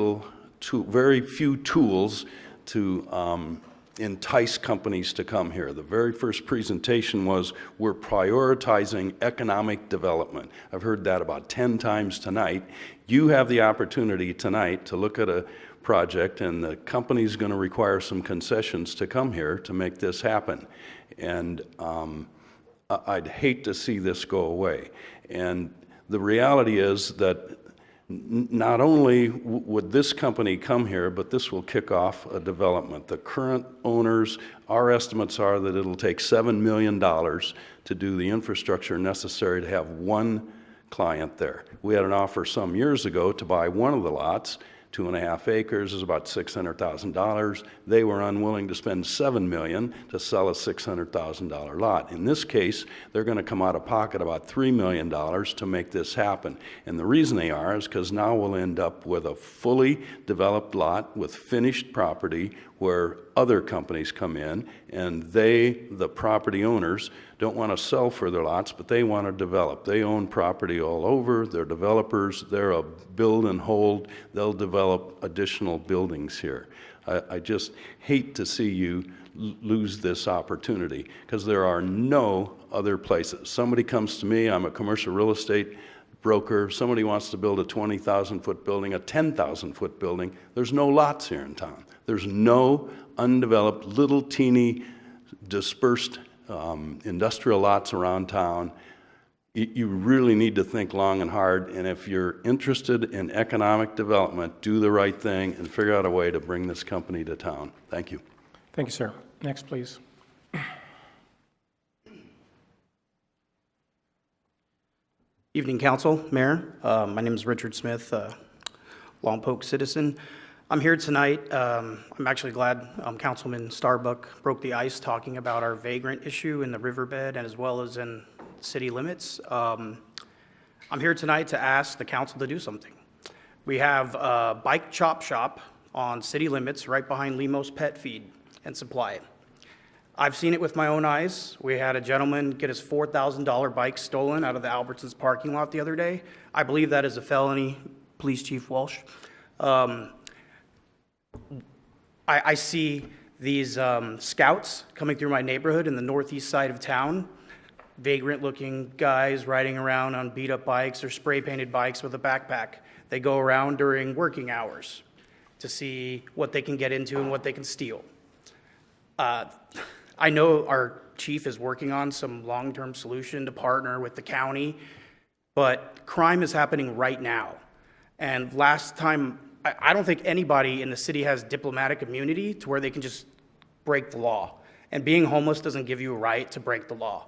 few tools to entice companies to come here. The very first presentation was, we're prioritizing economic development. I've heard that about 10 times tonight. You have the opportunity tonight to look at a project, and the company's going to require some concessions to come here to make this happen. And I'd hate to see this go away. And the reality is that not only would this company come here, but this will kick off a development. The current owners, our estimates are that it'll take $7 million to do the infrastructure necessary to have one client there. We had an offer some years ago to buy one of the lots. 2.5 acres is about $600,000. They were unwilling to spend $7 million to sell a $600,000 lot. In this case, they're going to come out of pocket about $3 million to make this happen. And the reason they are is because now we'll end up with a fully developed lot with finished property where other companies come in, and they, the property owners, don't want to sell further lots, but they want to develop. They own property all over. They're developers. They're a build and hold. They'll develop additional buildings here. I just hate to see you lose this opportunity because there are no other places. Somebody comes to me, I'm a commercial real estate broker, somebody wants to build a 20,000-foot building, a 10,000-foot building. There's no lots here in town. There's no undeveloped, little teeny dispersed industrial lots around town. You really need to think long and hard, and if you're interested in economic development, do the right thing and figure out a way to bring this company to town. Thank you. Thank you, sir. Next, please. Evening, Council, Mayor. My name is Richard Smith, Lompoc citizen. I'm here tonight. I'm actually glad Councilman Starbuck broke the ice talking about our vagrant issue in the riverbed and as well as in city limits. I'm here tonight to ask the council to do something. We have a bike chop shop on city limits right behind Limo's Pet Feed and Supply. I've seen it with my own eyes. We had a gentleman get his $4,000 bike stolen out of the Albertsons parking lot the other day. I believe that is a felony, Police Chief Walsh. I see these scouts coming through my neighborhood in the northeast side of town, vagrant-looking guys riding around on beat-up bikes or spray-painted bikes with a backpack. They go around during working hours to see what they can get into and what they can steal. I know our chief is working on some long-term solution to partner with the county, but crime is happening right now. And last time, I don't think anybody in the city has diplomatic immunity to where they can just break the law. And being homeless doesn't give you a right to break the law.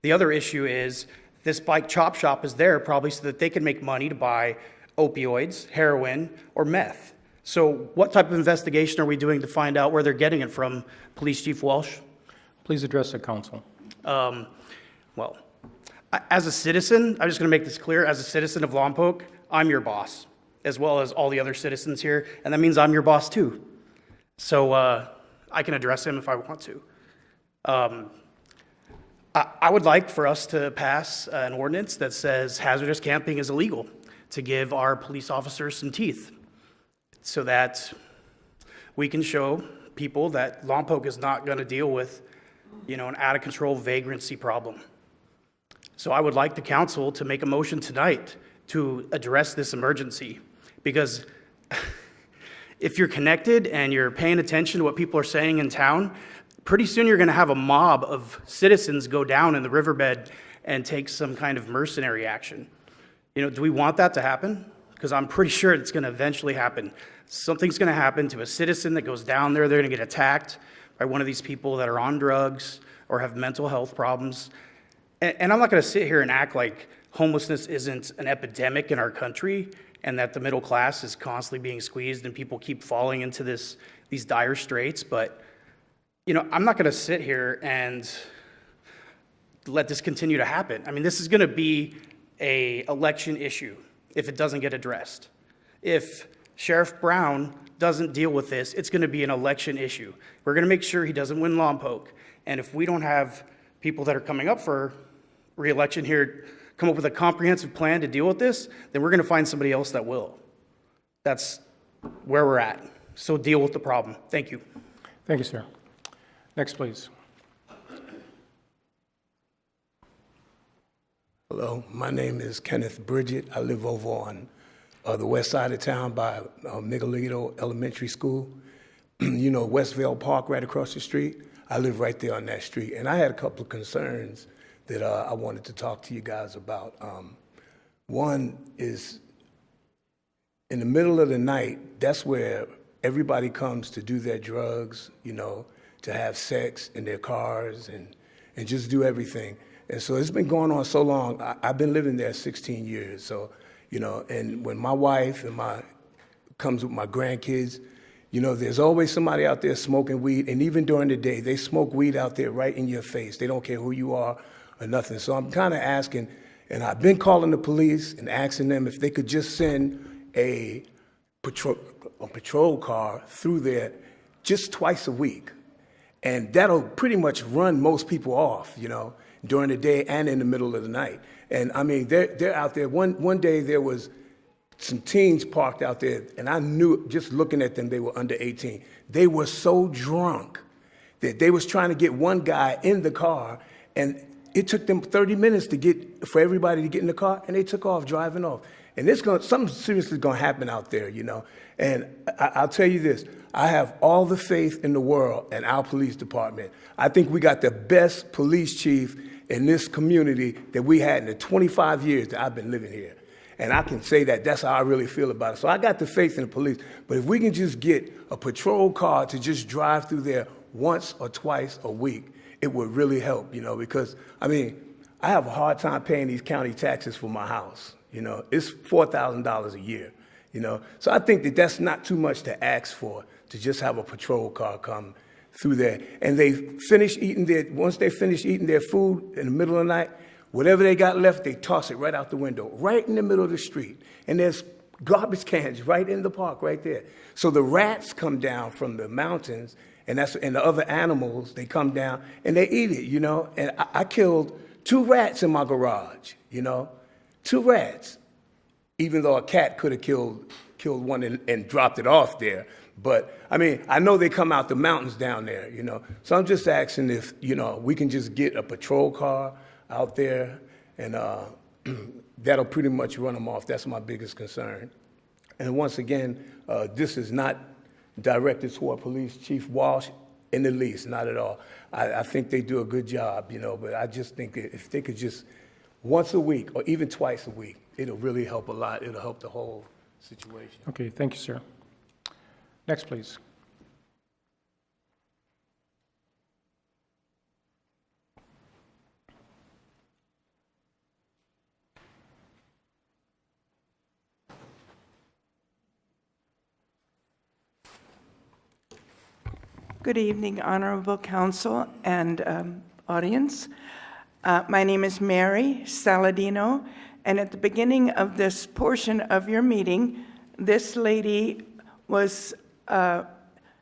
The other issue is this bike chop shop is there probably so that they can make money to buy opioids, heroin, or meth. So what type of investigation are we doing to find out where they're getting it from, Police Chief Walsh? Please address the council. Well, as a citizen, I'm just going to make this clear. As a citizen of Lompoc, I'm your boss, as well as all the other citizens here, and that means I'm your boss too. So I can address him if I want to. I would like for us to pass an ordinance that says hazardous camping is illegal to give our police officers some teeth so that we can show people that Lompoc is not going to deal with, an out-of-control vagrancy problem. So I would like the council to make a motion tonight to address this emergency, because if you're connected and you're paying attention to what people are saying in town, pretty soon you're going to have a mob of citizens go down in the riverbed and take some kind of mercenary action. Do we want that to happen? Because I'm pretty sure it's going to eventually happen. Something's going to happen to a citizen that goes down there. They're going to get attacked by one of these people that are on drugs or have mental health problems. And I'm not going to sit here and act like homelessness isn't an epidemic in our country and that the middle class is constantly being squeezed and people keep falling into these dire straits. But, I'm not going to sit here and let this continue to happen. I mean, this is going to be an election issue if it doesn't get addressed. If Sheriff Brown doesn't deal with this, it's going to be an election issue. We're going to make sure he doesn't win Lompoc. And if we don't have people that are coming up for re-election here come up with a comprehensive plan to deal with this, then we're going to find somebody else that will. That's where we're at. So deal with the problem. Thank you. Thank you, sir. Next, please. Hello, my name is Kenneth Bridget. I live over on the west side of town by Miguelito Elementary School. Westvale Park right across the street. I live right there on that street. And I had a couple of concerns that I wanted to talk to you guys about. One is in the middle of the night, that's where everybody comes to do their drugs, to have sex in their cars and just do everything. And so it's been going on so long. I've been living there 16 years. So, and when my wife and my comes with my grandkids. You know, there's always somebody out there smoking weed, and even during the day, they smoke weed out there right in your face. They don't care who you are or nothing. So I'm kind of asking, and I've been calling the police and asking them if they could just send a patrol car through there just twice a week. And that'll pretty much run most people off, you know, during the day and in the middle of the night. And I mean, they're out there. One day there was some teens parked out there, and I knew just looking at them, they were under 18. They were so drunk that they was trying to get one guy in the car, and it took them 30 minutes for everybody to get in the car, and they took off driving off. And something seriously is going to happen out there, you know. And I'll tell you this, I have all the faith in the world in our police department. I think we got the best police chief in this community that we had in the 25 years that I've been living here. And I can say that that's how I really feel about it. So I got the faith in the police. But if we can just get a patrol car to just drive through there once or twice a week, it would really help, you know, because, I mean, I have a hard time paying these county taxes for my house. You know, it's $4,000 a year, you know. So I think that that's not too much to ask for, to just have a patrol car come through there. And once they finish eating their food in the middle of the night, whatever they got left, they toss it right out the window, right in the middle of the street. And there's garbage cans right in the park right there. So the rats come down from the mountains, and the other animals, they come down and they eat it, you know. And I killed 2 rats in my garage, you know, 2 rats, even though a cat could have killed one and dropped it off there. But, I mean, I know they come out the mountains down there, you know. So I'm just asking if, you know, we can just get a patrol car out there, and that'll pretty much run them off. That's my biggest concern. And once again, this is not directed toward Police Chief Walsh in the least, not at all. I think they do a good job, you know, but I just think that if they could just once a week or even twice a week, it'll really help a lot. It'll help the whole situation. Okay, thank you, sir. Next, please. Good evening, Honorable Council and audience. My name is Mary Saladino, and at the beginning of this portion of your meeting, this lady was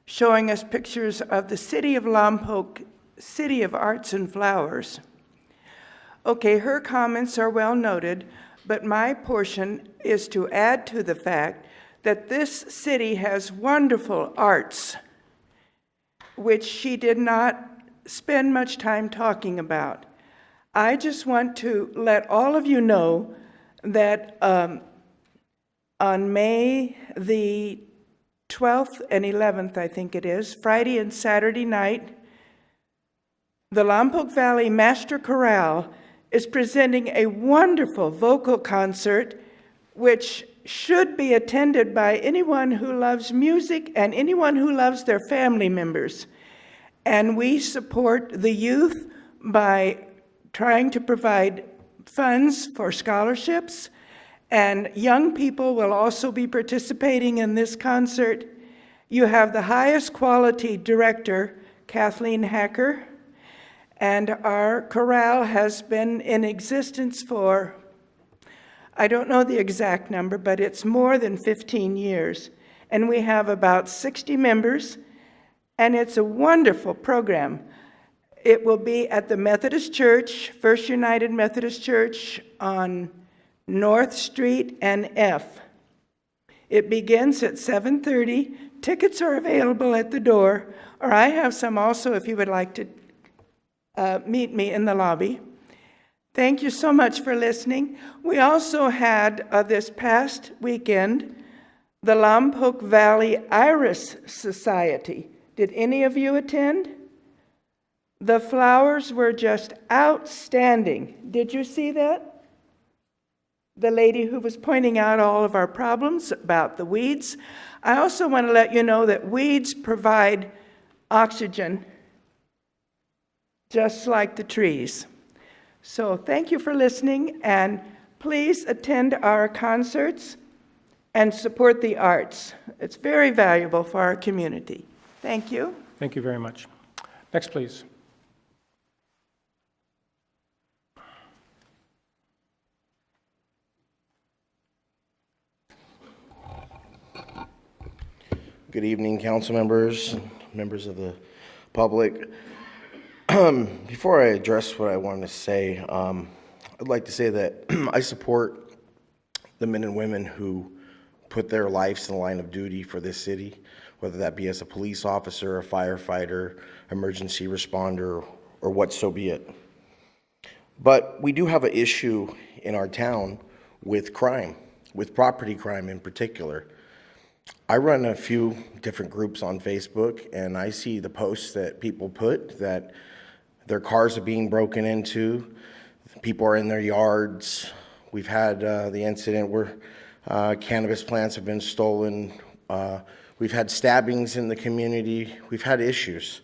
showing us pictures of the city of Lompoc, City of Arts and Flowers. Okay, her comments are well noted, but my portion is to add to the fact that this city has wonderful arts, which she did not spend much time talking about. I just want to let all of you know that on May the 12th and 11th, I think it is, Friday and Saturday night, the Lompoc Valley Master Chorale is presenting a wonderful vocal concert which should be attended by anyone who loves music and anyone who loves their family members. And we support the youth by trying to provide funds for scholarships, and young people will also be participating in this concert. You have the highest quality director, Kathleen Hacker, and our chorale has been in existence for, I don't know the exact number, but it's more than 15 years. And we have about 60 members, and it's a wonderful program. It will be at the Methodist Church, First United Methodist Church on North Street and F. It begins at 7:30. Tickets are available at the door, or I have some also if you would like to meet me in the lobby. Thank you so much for listening. We also had this past weekend the Lompoc Valley Iris Society. Did any of you attend? The flowers were just outstanding. Did you see that? The lady who was pointing out all of our problems about the weeds. I also want to let you know that weeds provide oxygen just like the trees. So thank you for listening, and please attend our concerts and support the arts. It's very valuable for our community. Thank you. Thank you very much. Next, please. Good evening, council members, members of the public. Before I address what I wanted to say, I'd like to say that I support the men and women who put their lives in the line of duty for this city, whether that be as a police officer, a firefighter, emergency responder, or what so be it. But we do have an issue in our town with crime, with property crime in particular. I run a few different groups on Facebook, and I see the posts that people put that their cars are being broken into, people are in their yards. We've had the incident where cannabis plants have been stolen. We've had stabbings in the community. We've had issues.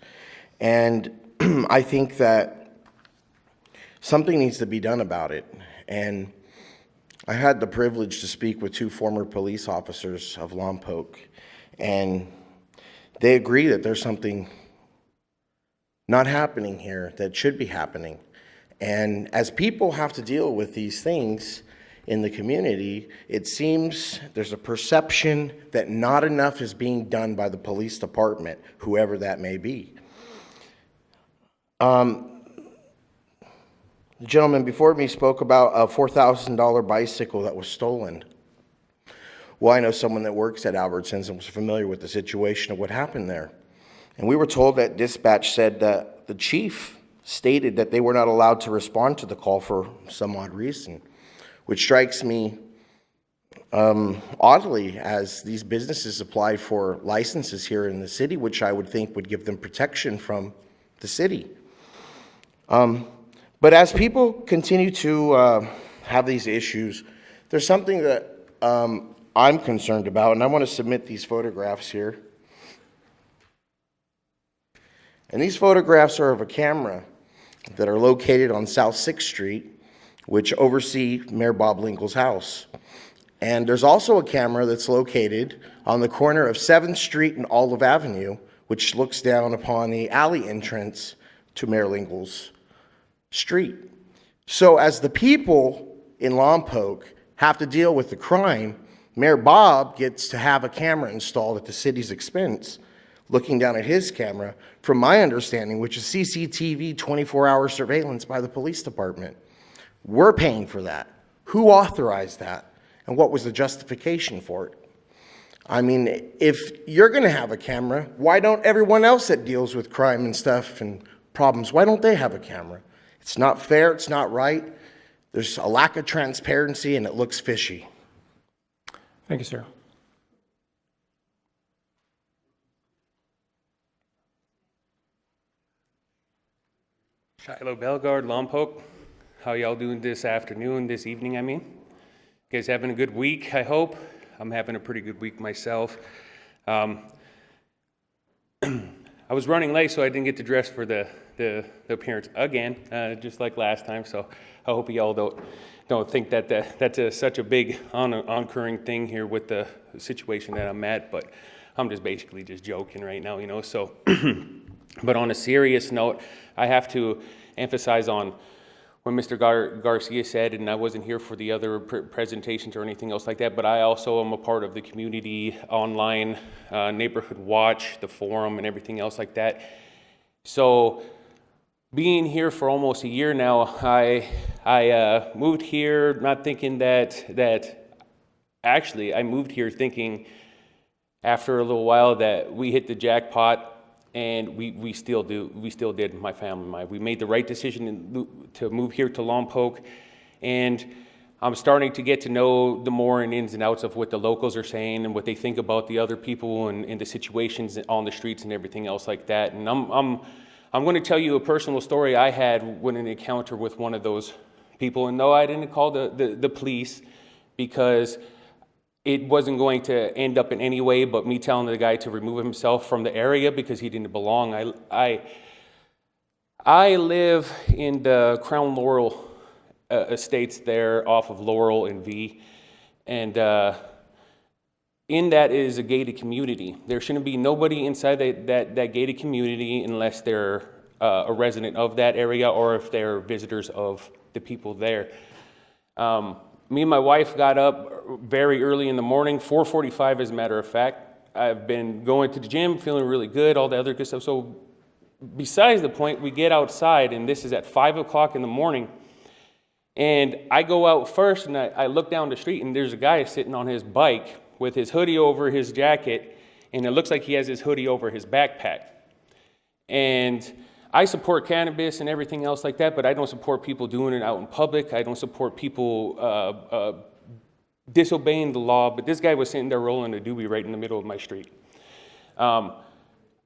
And I think that something needs to be done about it. And I had the privilege to speak with 2 former police officers of Lompoc, and they agree that there's something not happening here that should be happening. And as people have to deal with these things in the community, it seems there's a perception that not enough is being done by the police department, whoever that may be. The gentleman before me spoke about a $4,000 bicycle that was stolen. Well, I know someone that works at Albertsons and was familiar with the situation of what happened there. And we were told that dispatch said that the chief stated that they were not allowed to respond to the call for some odd reason, which strikes me oddly, as these businesses apply for licenses here in the city, which I would think would give them protection from the city. But as people continue to have these issues, there's something that I'm concerned about, and I want to submit these photographs here. And these photographs are of a camera that are located on South 6th Street, which oversee Mayor Bob Linkle's house. And there's also a camera that's located on the corner of 7th Street and Olive Avenue, which looks down upon the alley entrance to Mayor Linkle's street. So as the people in Lompoc have to deal with the crime, Mayor Bob gets to have a camera installed at the city's expense, looking down at his camera, from my understanding, which is CCTV 24-hour surveillance by the police department. We're paying for that. Who authorized that? And what was the justification for it? I mean, if you're going to have a camera, why don't everyone else that deals with crime and stuff and problems, why don't they have a camera? It's not fair, it's not right. There's a lack of transparency and it looks fishy. Thank you, sir. Shiloh Bellegarde, Lompoc. How y'all doing this afternoon, this evening, I mean? You guys having a good week, I hope? I'm having a pretty good week myself. I was running late, so I didn't get to dress for the appearance again, just like last time. So I hope y'all don't think that that's such a big oncurring thing here with the situation that I'm at. But I'm just basically just joking right now, you know. So, but on a serious note, I have to emphasize on what Mr. Garcia said, and I wasn't here for the other presentations or anything else like that, but I also am a part of the community online neighborhood watch, the forum, and everything else like that. So being here for almost a year now, I moved here not thinking that actually I moved here thinking after a little while that we hit the jackpot. And we still did, my family and I. We made the right decision to move here to Lompoc, and I'm starting to get to know the more ins and outs of what the locals are saying and what they think about the other people and the situations on the streets and everything else like that. And I'm going to tell you a personal story I had when an encounter with one of those people. And no, I didn't call the police because it wasn't going to end up in any way but me telling the guy to remove himself from the area because he didn't belong. I live in the Crown Laurel estates there off of Laurel and V, and in that is a gated community. There shouldn't be nobody inside that gated community unless they're a resident of that area or if they're visitors of the people there. Me and my wife got up very early in the morning, 4:45 as a matter of fact. I've been going to the gym, feeling really good, all the other good stuff. So besides the point, we get outside, and this is at 5 o'clock in the morning. And I go out first, and I look down the street, and there's a guy sitting on his bike with his hoodie over his jacket, and it looks like he has his hoodie over his backpack. And I support cannabis and everything else like that, but I don't support people doing it out in public. I don't support people disobeying the law, but this guy was sitting there rolling a doobie right in the middle of my street.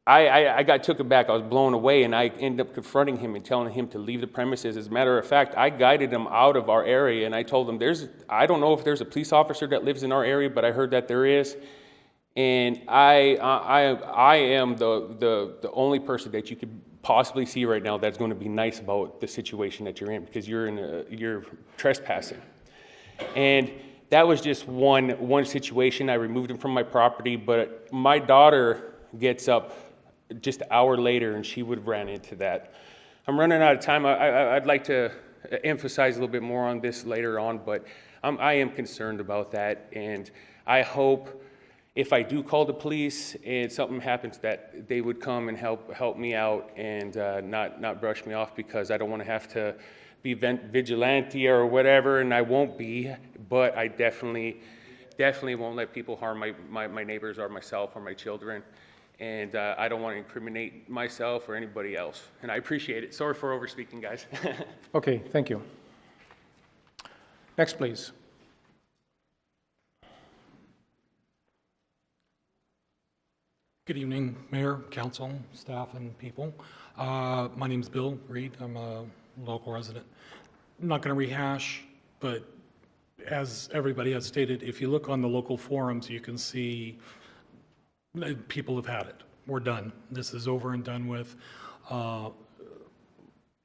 I got took aback. I was blown away, and I ended up confronting him and telling him to leave the premises. As a matter of fact, I guided him out of our area, and I told him, I don't know if there's a police officer that lives in our area, but I heard that there is. And I am the only person that you could possibly see right now that's going to be nice about the situation that you're in, because you're trespassing. And that was just one situation. I removed him from my property, but my daughter gets up just an hour later, and she would have ran into that. I'm running out of time. I'd like to emphasize a little bit more on this later on, but I am concerned about that, and I hope if I do call the police and something happens that they would come and help me out and not brush me off, because I don't want to have to be vigilante or whatever, and I won't be, but I definitely won't let people harm my neighbors or myself or my children. And I don't want to incriminate myself or anybody else. And I appreciate it. Sorry for overspeaking, guys. Okay, thank you. Next, please. Good evening, Mayor, Council, staff, and people. My name is Bill Reed. I'm a local resident. I'm not going to rehash, but as everybody has stated, if you look on the local forums, you can see people have had it. We're done. This is over and done with.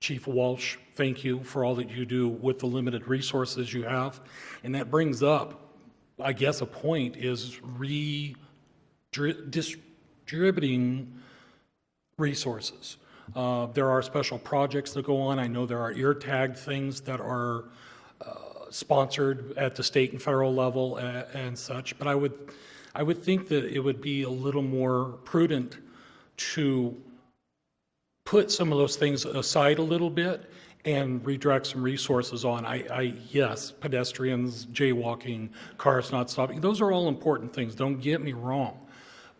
Chief Walsh, thank you for all that you do with the limited resources you have. And that brings up, I guess, a point is distributing resources. There are special projects that go on. I know there are ear tag things that are sponsored at the state and federal level and such, but I would think that it would be a little more prudent to put some of those things aside a little bit and redirect some resources on. Yes, pedestrians, jaywalking, cars not stopping, those are all important things, don't get me wrong.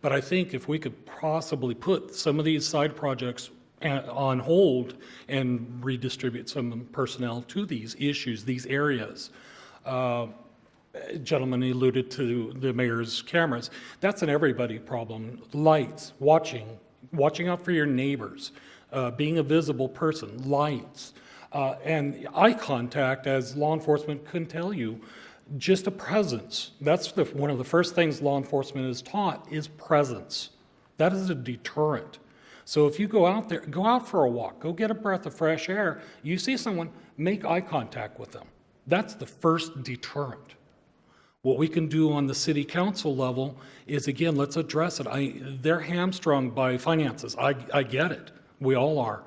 But I think if we could possibly put some of these side projects on hold and redistribute some personnel to these issues, these areas. Gentleman alluded to the mayor's cameras. That's an everybody problem. Lights, watching out for your neighbors, being a visible person, lights, and eye contact, as law enforcement can tell you, just a presence. That's one of the first things law enforcement is taught is presence. That is a deterrent. So if you go out there, go out for a walk, go get a breath of fresh air, you see someone, make eye contact with them. That's the first deterrent. What we can do on the city council level is, again, let's address it. They're hamstrung by finances. I get it. We all are.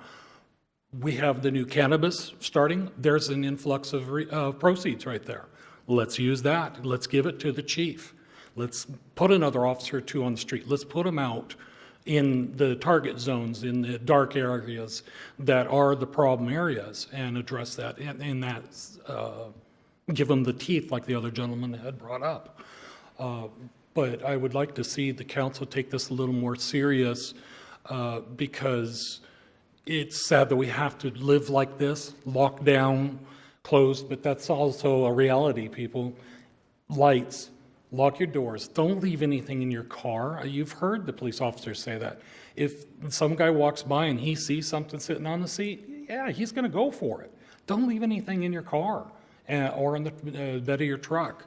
We have the new cannabis starting. There's an influx of proceeds right there. Let's use that. Let's give it to the chief. Let's put another officer or two on the street. Let's put them out in the target zones, in the dark areas that are the problem areas, and address that. And that's give them the teeth, like the other gentleman had brought up. But I would like to see the council take this a little more serious, because it's sad that we have to live like this, locked down, closed, but that's also a reality, people. Lights, lock your doors. Don't leave anything in your car. You've heard the police officers say that. If some guy walks by and he sees something sitting on the seat, yeah, he's going to go for it. Don't leave anything in your car or in the bed of your truck.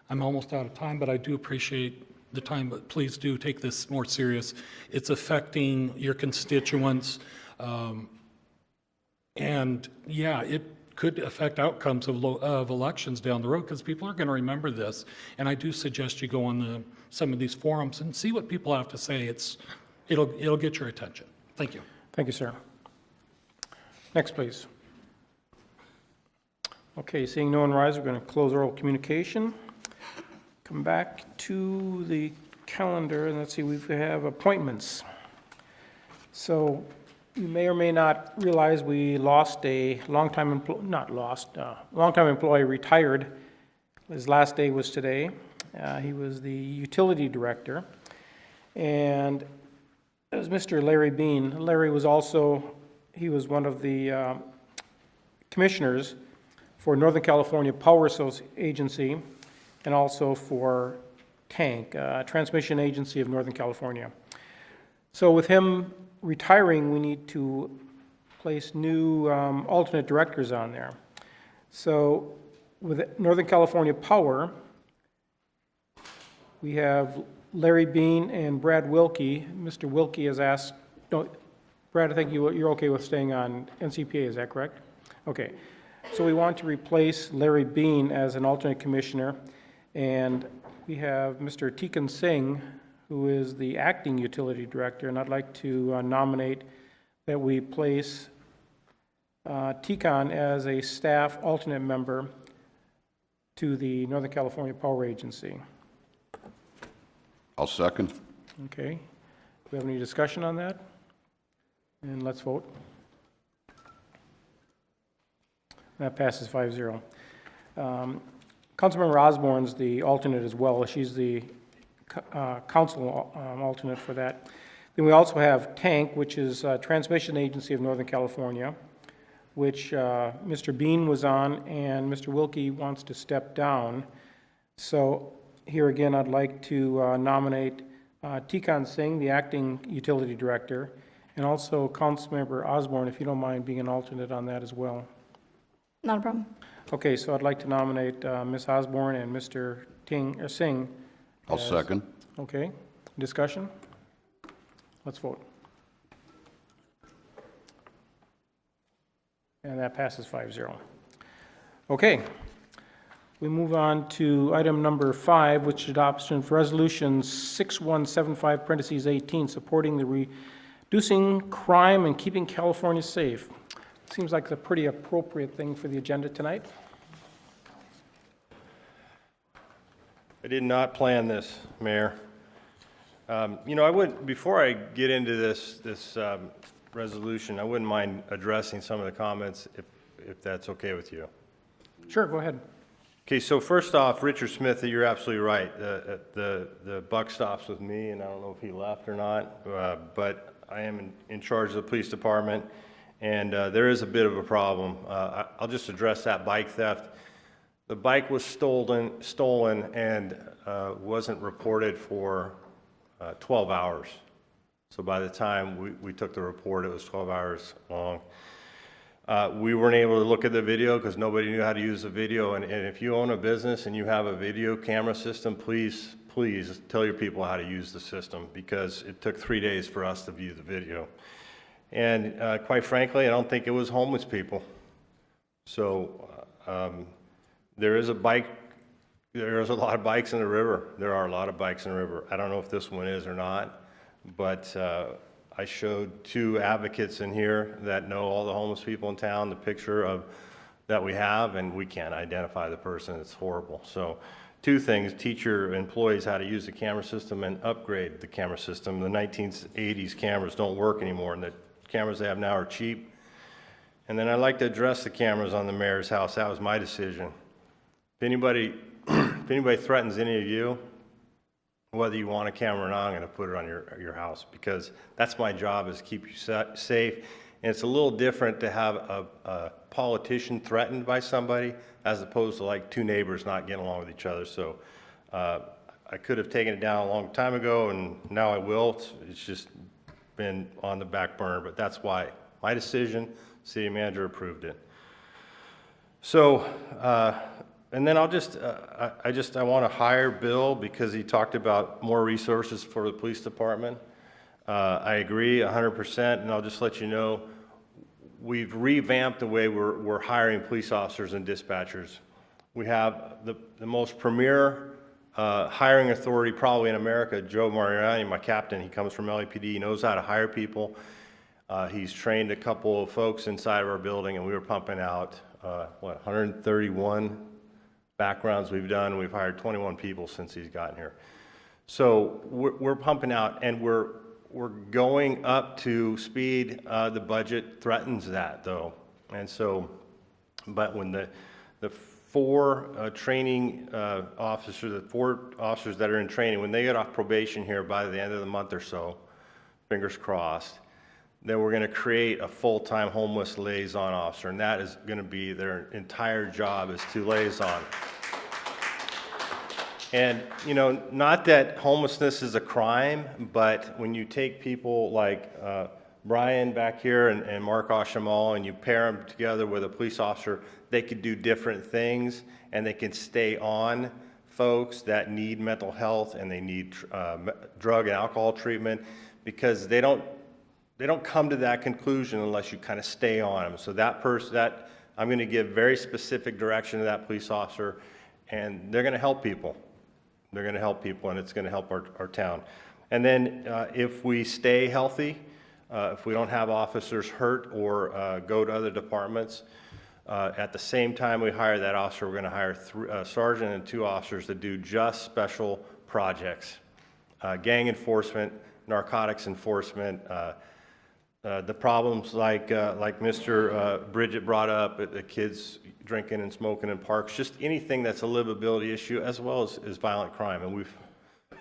I'm almost out of time, but I do appreciate the time, but please do take this more serious. It's affecting your constituents, and yeah, it could affect outcomes of elections down the road, because people are going to remember this. And I do suggest you go on some of these forums and see what people have to say. It'll get your attention. Thank you. Thank you, sir. Next, please. Okay, seeing no one rise, we're going to close oral communication. Come back to the calendar, and let's see, we have appointments. So you may or may not realize we lost a longtime employee, longtime employee retired. His last day was today. He was the utility director, and it was Mr. Larry Bean. Larry was he was one of the commissioners for Northern California Power Agency, and also for TANC, Transmission Agency of Northern California. So with him retiring, we need to place new alternate directors on there. So with Northern California Power, we have Larry Bean and Brad Wilkie. Mr. Wilkie has asked, no, Brad, I think you're okay with staying on NCPA, is that correct? Okay. So we want to replace Larry Bean as an alternate commissioner, and we have Mr. Tikan Singh, who is the acting utility director, and I'd like to nominate that we place Tikan as a staff alternate member to the Northern California Power Agency. I'll second. Okay. Do we have any discussion on that? And let's vote. That passes 5-0. Councilmember Osborne's the alternate as well. She's the council alternate for that. Then we also have TANC, which is Transmission Agency of Northern California, which Mr. Bean was on, and Mr. Wilkie wants to step down. So here again, I'd like to nominate Tikan Singh, the acting utility director, and also Councilmember Osborne, if you don't mind being an alternate on that as well. Not a problem. Okay, so I'd like to nominate Ms. Osborne and Mr. Singh. I'll second. Okay, discussion? Let's vote. And that passes 5-0. Okay, we move on to item number 5, which is adoption of resolution 6175, parentheses 18, supporting the reducing crime and keeping California safe. Seems like a pretty appropriate thing for the agenda tonight. I did not plan this, Mayor. You know, before I get into this resolution, I wouldn't mind addressing some of the comments if that's okay with you. Sure, go ahead. Okay, so first off, Richard Smith, you're absolutely right. The buck stops with me, and I don't know if he left or not, but I am in charge of the police department, and there is a bit of a problem. I'll just address that bike theft. The bike was stolen and wasn't reported for 12 hours. So by the time we took the report, it was 12 hours long. We weren't able to look at the video because nobody knew how to use the video. And if you own a business and you have a video camera system, please tell your people how to use the system, because it took 3 days for us to view the video. And quite frankly, I don't think it was homeless people. So there is a lot of bikes in the river. There are a lot of bikes in the river. I don't know if this one is or not, but I showed 2 advocates in here that know all the homeless people in town the picture that we have, and we can't identify the person. It's horrible. So 2 things: teach your employees how to use the camera system and upgrade the camera system. The 1980s cameras don't work anymore, and the cameras they have now are cheap. And then I'd like to address the cameras on the mayor's house. That was my decision. If anybody threatens any of you, whether you want a camera or not, I'm going to put it on your house, because that's my job, is to keep you safe. And it's a little different to have a politician threatened by somebody as opposed to like 2 neighbors not getting along with each other. So I could have taken it down a long time ago, and now I will. It's just been on the back burner, but that's why my decision. City manager approved it. So. And then I want to hire Bill, because he talked about more resources for the police department. I agree 100%, and I'll just let you know, we've revamped the way we're hiring police officers and dispatchers. We have the most premier hiring authority probably in America. Joe Mariani, my captain, he comes from LAPD, he knows how to hire people. He's trained a couple of folks inside of our building, and we were pumping out, 131 backgrounds we've done. We've hired 21 people since he's gotten here. So we're pumping out, and we're going up to speed. The budget threatens that, though. And so, but when the four training officers, the 4 officers that are in training, when they get off probation here by the end of the month or so, fingers crossed, then we're going to create a full-time homeless liaison officer, and that is going to be their entire job, is to liaison. And, you know, not that homelessness is a crime, but when you take people like Brian back here and Mark Ashamal, and you pair them together with a police officer, they could do different things, and they can stay on folks that need mental health and they need drug and alcohol treatment, because they don't come to that conclusion unless you kind of stay on them. So that person, I'm going to give very specific direction to that police officer, and they're going to help people. They're going to help people, and it's going to help our town. And then if we stay healthy, if we don't have officers hurt or go to other departments, at the same time we hire that officer, we're going to hire a sergeant and 2 officers to do just special projects. Gang enforcement, narcotics enforcement, the problems like Mr. Bridget brought up, the kids drinking and smoking in parks, just anything that's a livability issue, as well as violent crime. And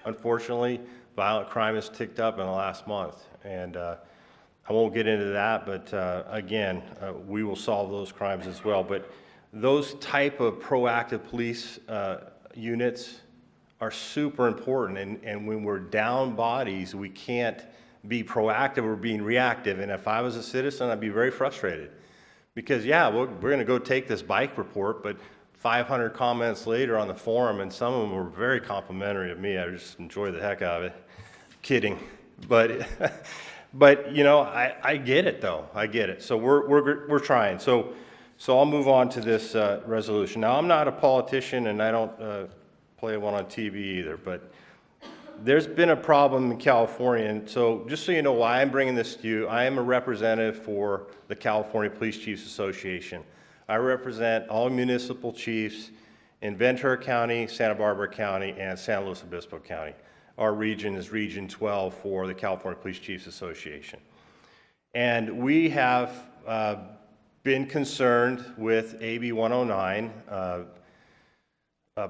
unfortunately, violent crime has ticked up in the last month. And I won't get into that, but again, we will solve those crimes as well. But those type of proactive police units are super important. And when we're down bodies, we can't be proactive or being reactive. And if I was a citizen, I'd be very frustrated. Because, yeah, we're going to go take this bike report, but 500 comments later on the forum, and some of them were very complimentary of me. I just enjoy the heck out of it. Kidding. But you know, I get it, though. I get it. So we're trying. So I'll move on to this resolution. Now, I'm not a politician, and I don't play one on TV either, but there's been a problem in California, and so just so you know why I'm bringing this to you, I am a representative for the California Police Chiefs Association. I represent all municipal chiefs in Ventura County, Santa Barbara County, and San Luis Obispo County. Our region is Region 12 for the California Police Chiefs Association. And we have been concerned with AB 109,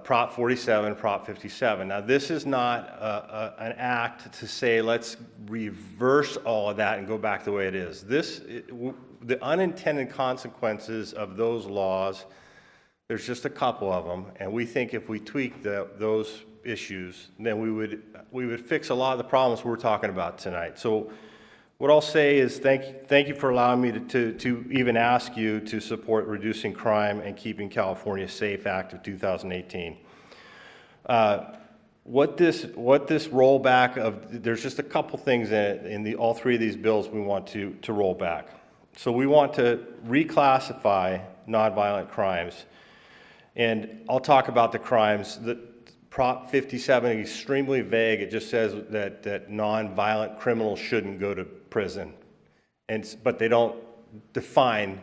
Prop 47, Prop 57. Now, this is not an act to say let's reverse all of that and go back the way it is. The unintended consequences of those laws, there's just a couple of them, and we think if we tweak those issues, then we would fix a lot of the problems we're talking about tonight. So what I'll say is thank you for allowing me to even ask you to support Reducing Crime and Keeping California Safe Act of 2018. What this rollback of, there's just a couple things in all 3 of these bills we want to roll back. So we want to reclassify nonviolent crimes, and I'll talk about the crimes. Prop 57 is extremely vague. It just says that nonviolent criminals shouldn't go to prison, but they don't define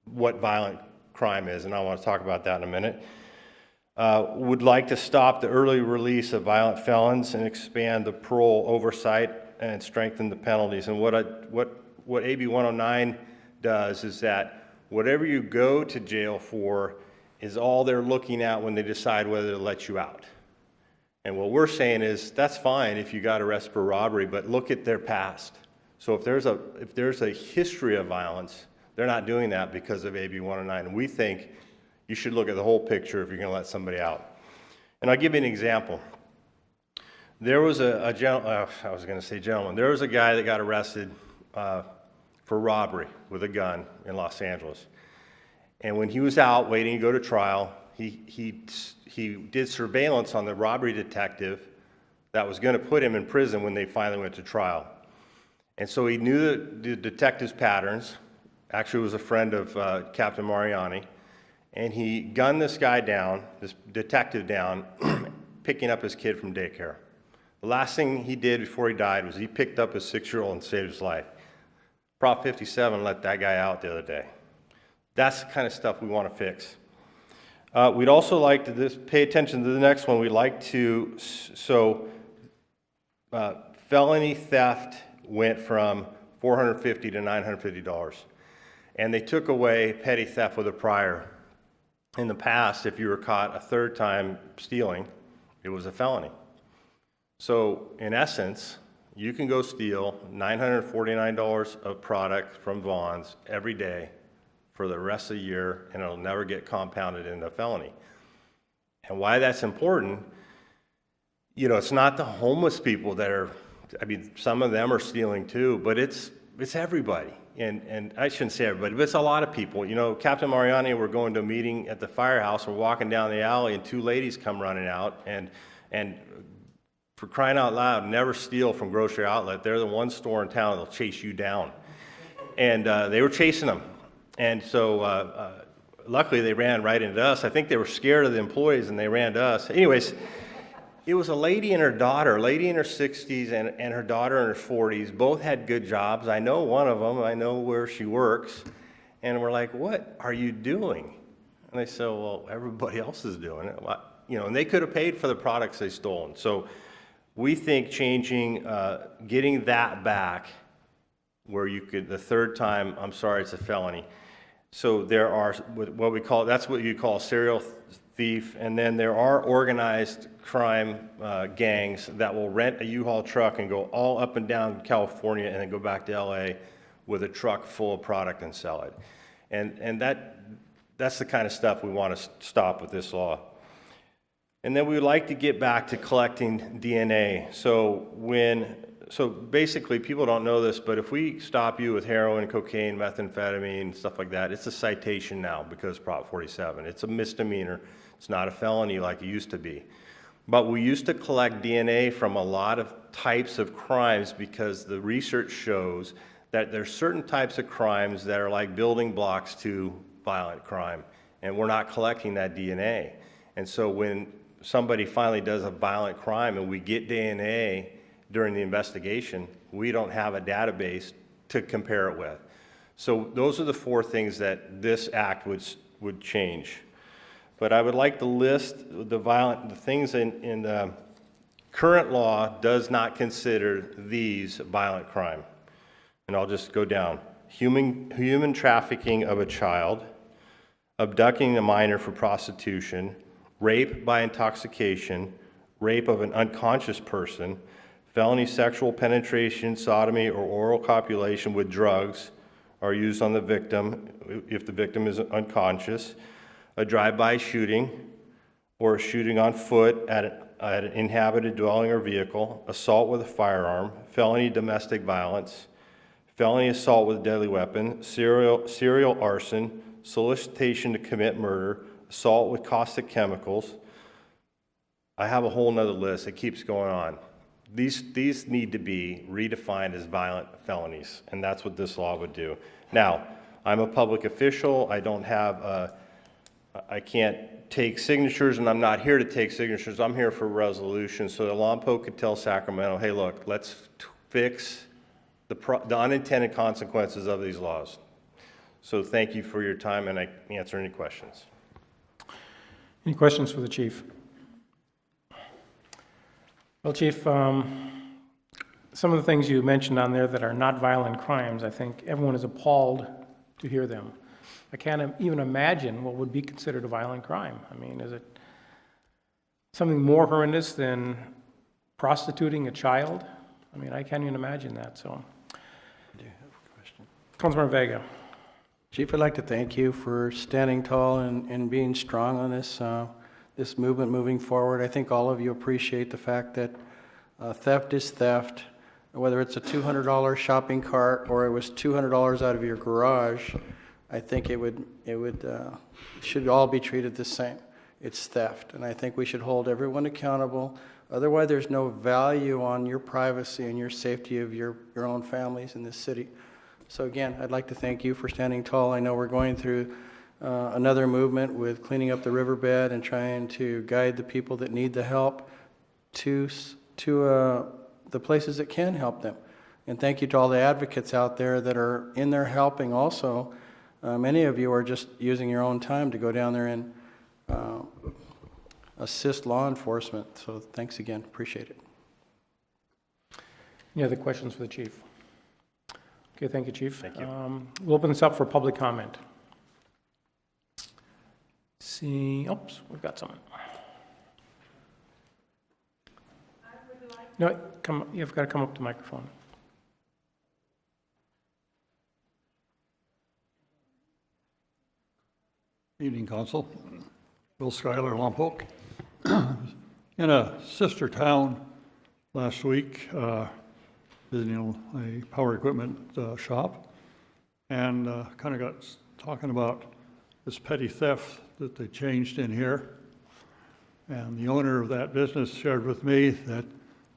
what violent crime is, and I want to talk about that in a minute. Would like to stop the early release of violent felons and expand the parole oversight and strengthen the penalties. And what AB 109 does is that whatever you go to jail for is all they're looking at when they decide whether to let you out. And what we're saying is that's fine if you got arrested for robbery, but look at their past. So if there's a history of violence, they're not doing that because of AB 109. And we think you should look at the whole picture if you're going to let somebody out. And I'll give you an example. There was a gentleman. There was a guy that got arrested for robbery with a gun in Los Angeles. And when he was out waiting to go to trial, he did surveillance on the robbery detective that was going to put him in prison when they finally went to trial. And so he knew the detective's patterns. Actually, was a friend of Captain Mariani. And he gunned this guy down, this detective down, picking up his kid from daycare. The last thing he did before he died was he picked up his 6-year-old and saved his life. Prop 57 let that guy out the other day. That's the kind of stuff we want to fix. We'd also like to pay attention to the next one. We'd like to, felony theft went from $450 to $950. And they took away petty theft with a prior. In the past, if you were caught a third time stealing, it was a felony. So in essence, you can go steal $949 of product from Vaughn's every day for the rest of the year, and it'll never get compounded into a felony. And why that's important, you know, it's not the homeless people that are, I mean, some of them are stealing too, but it's everybody. And I shouldn't say everybody, but it's a lot of people. You know, Captain Mariani, we're going to a meeting at the firehouse, we're walking down the alley, and 2 ladies come running out, and for crying out loud, never steal from Grocery Outlet. They're the one store in town that'll chase you down. And they were chasing them. And so luckily they ran right into us. I think they were scared of the employees and they ran to us. Anyways, it was a lady and her daughter, lady in her 60s and her daughter in her 40s. Both had good jobs. I know one of them. I know where she works. And we're like, what are you doing? And they said, well, everybody else is doing it. You know, and they could have paid for the products they stolen. So we think changing, getting that back where you could, the third time, I'm sorry, it's a felony. So there are what we call, that's what you call serial thief, and then there are organized crime gangs that will rent a U-Haul truck and go all up and down California and then go back to LA with a truck full of product and sell it. And that's the kind of stuff we want to stop with this law. And then we would like to get back to collecting DNA. So basically, people don't know this, but if we stop you with heroin, cocaine, methamphetamine, stuff like that, it's a citation now because Prop 47. It's a misdemeanor. It's not a felony like it used to be. But we used to collect DNA from a lot of types of crimes because the research shows that there's certain types of crimes that are like building blocks to violent crime, and we're not collecting that DNA. And so when somebody finally does a violent crime and we get DNA during the investigation, we don't have a database to compare it with. So those are the 4 things that this act would change. But I would like to list the things in the current law does not consider these violent crime. And I'll just go down. Human trafficking of a child, abducting a minor for prostitution, rape by intoxication, rape of an unconscious person, felony sexual penetration, sodomy, or oral copulation with drugs are used on the victim if the victim is unconscious, a drive-by shooting, or a shooting on foot at an inhabited dwelling or vehicle, assault with a firearm, felony domestic violence, felony assault with a deadly weapon, serial arson, solicitation to commit murder, assault with caustic chemicals. I have a whole nother list. It keeps going on. These need to be redefined as violent felonies, and that's what this law would do. Now, I'm a public official. I don't have I can't take signatures, and I'm not here to take signatures. I'm here for resolution so that Lompoc could tell Sacramento, hey, look, let's fix the unintended consequences of these laws. So thank you for your time, and I answer any questions. Any questions for the chief? Well, Chief, some of the things you mentioned on there that are not violent crimes, I think everyone is appalled to hear them. I can't even imagine what would be considered a violent crime. I mean, is it something more horrendous than prostituting a child? I mean, I can't even imagine that, so. I do have a question. Councilmember Vega. Chief, I'd like to thank you for standing tall and being strong on this this movement moving forward. I think all of you appreciate the fact that theft is theft, whether it's a $200 shopping cart or it was $200 out of your garage. I think it should all be treated the same. It's theft, and I think we should hold everyone accountable. Otherwise, there's no value on your privacy and your safety of your own families in this city. So again, I'd like to thank you for standing tall. I know we're going through another movement with cleaning up the riverbed and trying to guide the people that need the help. to the places that can help them. And thank you to all the advocates out there that are in there helping also. Many of you are just using your own time to go down there and assist law enforcement. So thanks again. Appreciate it. Any other questions for the chief? Okay, thank you, Chief. Thank you. We'll open this up for public comment. See, oops, we've got someone. No, you've got to come up to the microphone. Evening, Council. Bill Schuyler, Lompoc. In a sister town last week, visiting a power equipment shop, and kind of got talking about this petty theft that they changed in here. And the owner of that business shared with me that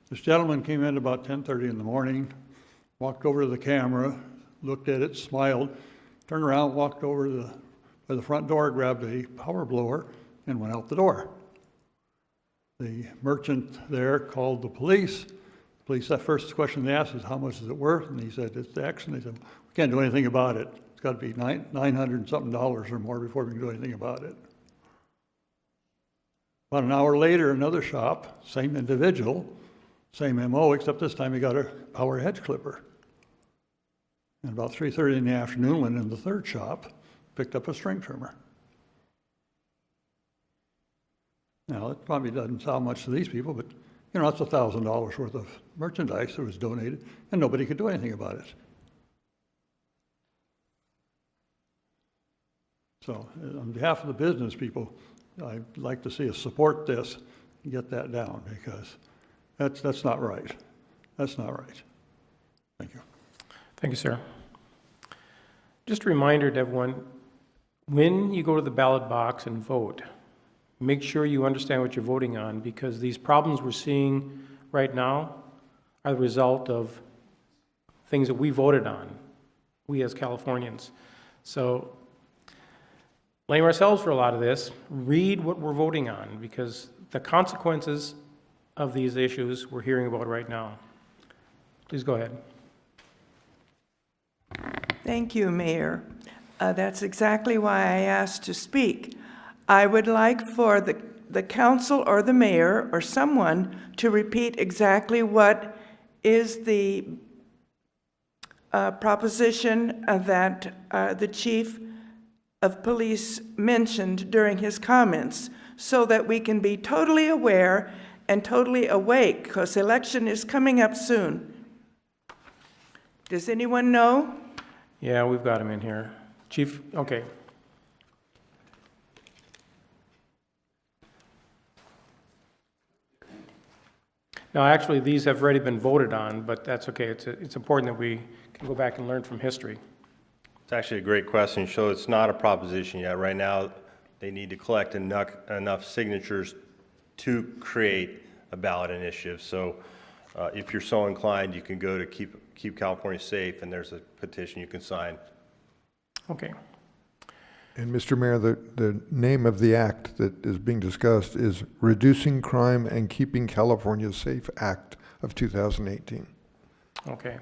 this gentleman came in about 10:30 in the morning, walked over to the camera, looked at it, smiled, turned around, walked over to the front door, grabbed a power blower, and went out the door. The merchant there called the police. The police, that first question they asked is, how much is it worth? And he said, it's X. And they said, we can't do anything about it. It's got to be $900 and something or more before we can do anything about it. About an hour later, another shop, same individual, same MO, except this time he got a power hedge clipper. And about 3:30 in the afternoon, went in the third shop, picked up a string trimmer. Now, it probably doesn't sound much to these people, but you know, that's $1,000 worth of merchandise that was donated, and nobody could do anything about it. So, on behalf of the business people, I'd like to see us support this and get that down, because that's not right. That's not right. Thank you. Thank you, sir. Just a reminder to everyone, when you go to the ballot box and vote, make sure you understand what you're voting on, because these problems we're seeing right now are the result of things that we voted on, we as Californians. So blame ourselves for a lot of this. Read what we're voting on, because the consequences of these issues we're hearing about right now. Please go ahead. Thank you, Mayor. That's exactly why I asked to speak. I would like for the council or the mayor or someone to repeat exactly what is the proposition that the chief of police mentioned during his comments, so that we can be totally aware and totally awake, because election is coming up soon. Does anyone know? Yeah, we've got him in here. Chief, okay. Now, actually, these have already been voted on, but that's okay. It's important that we can go back and learn from history. It's actually a great question. So it's not a proposition yet. Right now, they need to collect enough signatures to create a ballot initiative. So if you're so inclined, you can go to Keep California Safe, and there's a petition you can sign. Okay. And Mr. Mayor, the name of the act that is being discussed is Reducing Crime and Keeping California Safe Act of 2018. Okay.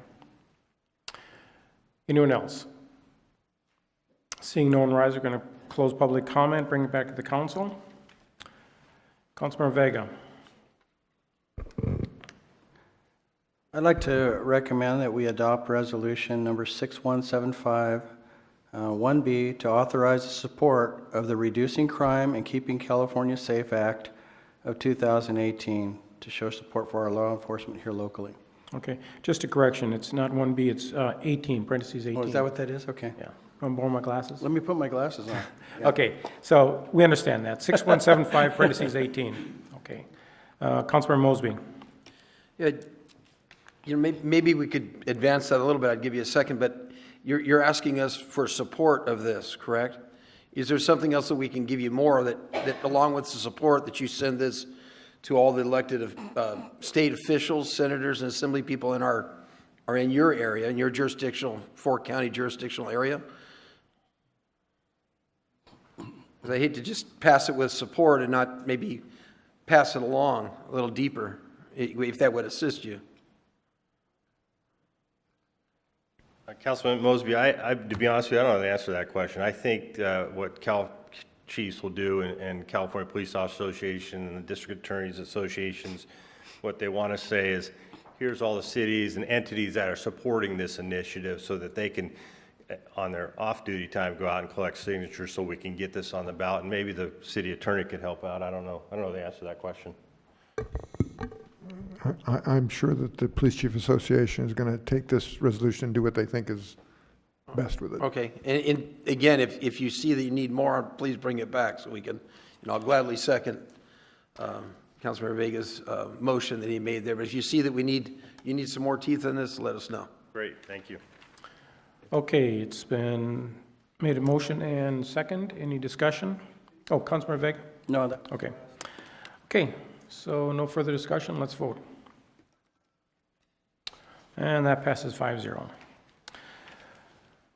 Anyone else? Seeing no one rise, we're going to close public comment, bring it back to the council. Councilmember Vega. I'd like to recommend that we adopt resolution number 6175 1B to authorize the support of the Reducing Crime and Keeping California Safe Act of 2018 to show support for our law enforcement here locally. Okay, just a correction, it's not 1B, it's 18, parentheses 18. Oh, is that what that is? Okay. Yeah. Want to borrow my glasses? Let me put my glasses on. Yeah. Okay, so we understand that. 6175, parentheses 18. Okay. Councilmember Mosby. Yeah, you know, maybe we could advance that a little bit. I'd give you a second, but you're asking us for support of this, correct? Is there something else that we can give you more that along with the support, that you send this to all the elected state officials, senators, and assembly people are in your area, in your jurisdictional, four-county jurisdictional area? Because I hate to just pass it with support and not maybe pass it along a little deeper. if that would assist you. Councilman Mosby, to be honest with you, I don't know the answer to that question. I think what Cal Chiefs will do and California Police Officers Association and the District Attorneys Associations, what they want to say is, here's all the cities and entities that are supporting this initiative so that they can, on their off-duty time, go out and collect signatures so we can get this on the ballot. And maybe the city attorney could help out. I don't know. I don't know the answer to that question. I'm sure that the Police Chief Association is going to take this resolution and do what they think is best with it. Okay, and again, if you see that you need more, please bring it back so we can, I'll gladly second Councilmember Vega's motion that he made there. But if you see that you need some more teeth in this, let us know. Great, thank you. Okay, it's been made a motion and second. Any discussion? Oh, Councilmember Vega? No. Okay. Okay, so no further discussion. Let's vote. And that passes 5-0.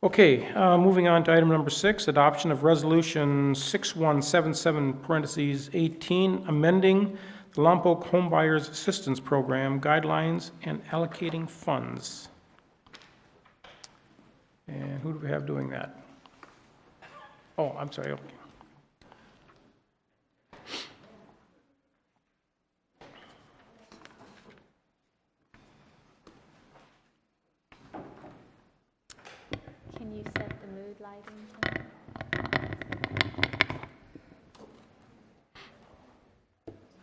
Okay, moving on to item number 6, adoption of resolution 6177(18), amending the Lompoc Homebuyers Assistance Program guidelines and allocating funds. And who do we have doing that? Oh, I'm sorry. Okay. Can you set the mood lighting tonight?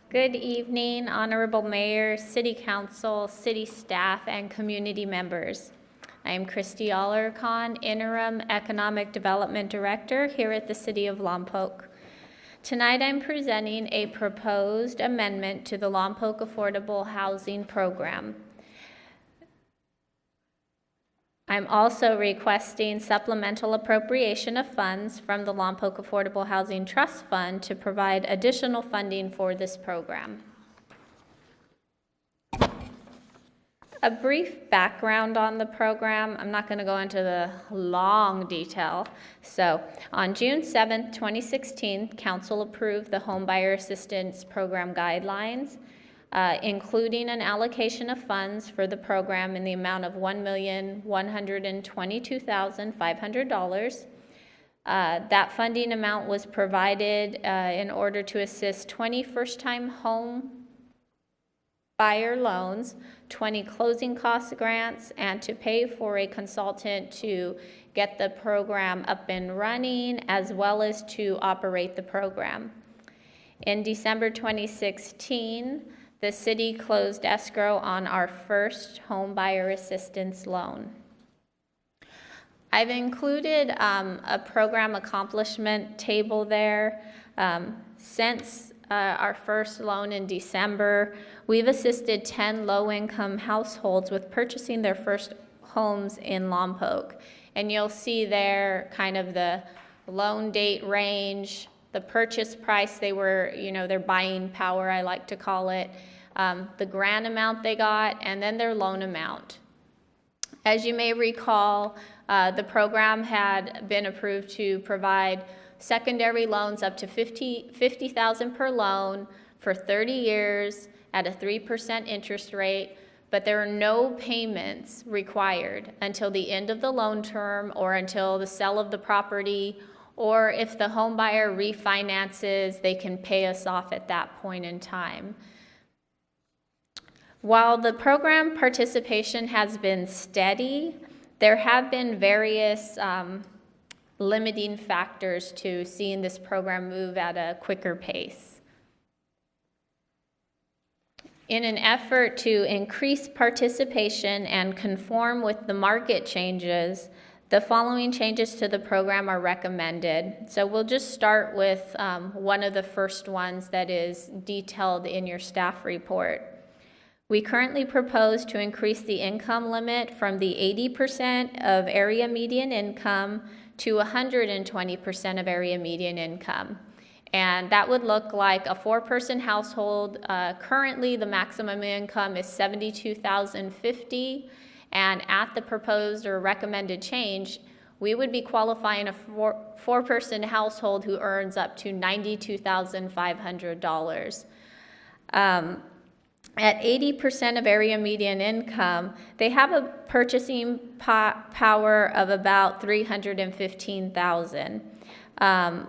Good evening, Honorable Mayor, City Council, City staff, and community members. I am Christy Alarcon, Interim Economic Development Director here at the City of Lompoc. Tonight I'm presenting a proposed amendment to the Lompoc Affordable Housing Program. I'm also requesting supplemental appropriation of funds from the Lompoc Affordable Housing Trust Fund to provide additional funding for this program. A brief background on the program. I'm not going to go into the long detail. So on June 7th, 2016, Council approved the Homebuyer Assistance Program guidelines, including an allocation of funds for the program in the amount of $1,122,500. That funding amount was provided in order to assist 20 first-time home buyer loans, 20 closing cost grants, and to pay for a consultant to get the program up and running, as well as to operate the program. In December 2016, the city closed escrow on our first home buyer assistance loan. I've included a program accomplishment table there. Since our first loan in December, we've assisted 10 low-income households with purchasing their first homes in Lompoc. And you'll see there kind of the loan date range, the purchase price they were, their buying power, I like to call it, the grant amount they got, and then their loan amount. As you may recall, the program had been approved to provide secondary loans up to $50,000 per loan for 30 years at a 3% interest rate, but there are no payments required until the end of the loan term or until the sale of the property, or if the home buyer refinances, they can pay us off at that point in time. While the program participation has been steady, there have been various limiting factors to seeing this program move at a quicker pace. In an effort to increase participation and conform with the market changes, the following changes to the program are recommended. So we'll just start with one of the first ones that is detailed in your staff report. We currently propose to increase the income limit from the 80% of area median income to 120% of area median income. And that would look like a 4-person household. Currently, the maximum income is $72,050, and at the proposed or recommended change, we would be qualifying a 4-person household who earns up to $92,500. at 80% of area median income, they have a purchasing power of about $315,000.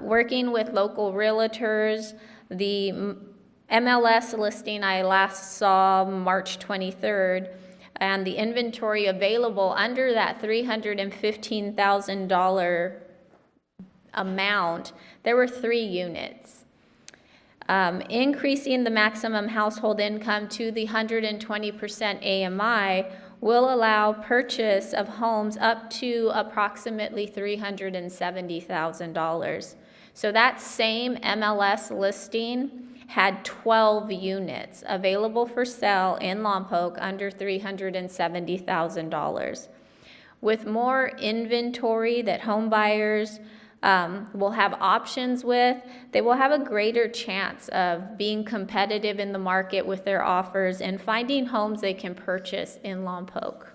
Working with local realtors, the MLS listing I last saw March 23rd, and the inventory available under that $315,000 amount, there were 3 units. Increasing the maximum household income to the 120% AMI will allow purchase of homes up to approximately $370,000. So that same MLS listing had 12 units available for sale in Lompoc under $370,000. With more inventory that home buyers will have options with, they will have a greater chance of being competitive in the market with their offers and finding homes they can purchase in Lompoc.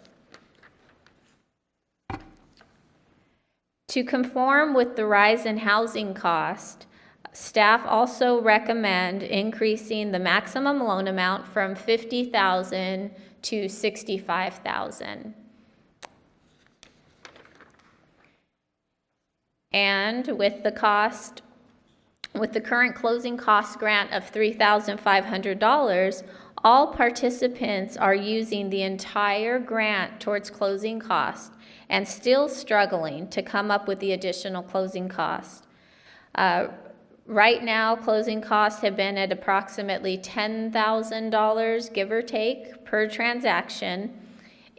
To conform with the rise in housing cost, staff also recommend increasing the maximum loan amount from $50,000 to $65,000. And with the current closing cost grant of $3,500, all participants are using the entire grant towards closing cost and still struggling to come up with the additional closing cost. Right now, closing costs have been at approximately $10,000, give or take, per transaction.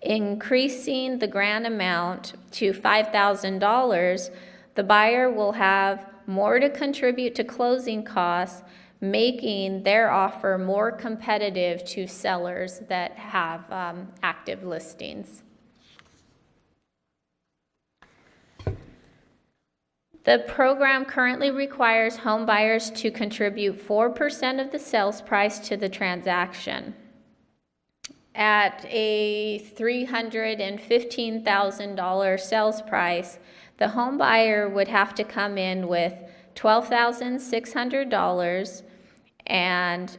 Increasing the grant amount to $5,000, the buyer will have more to contribute to closing costs, making their offer more competitive to sellers that have active listings. The program currently requires home buyers to contribute 4% of the sales price to the transaction. At a $315,000 sales price, the home buyer would have to come in with $12,600 and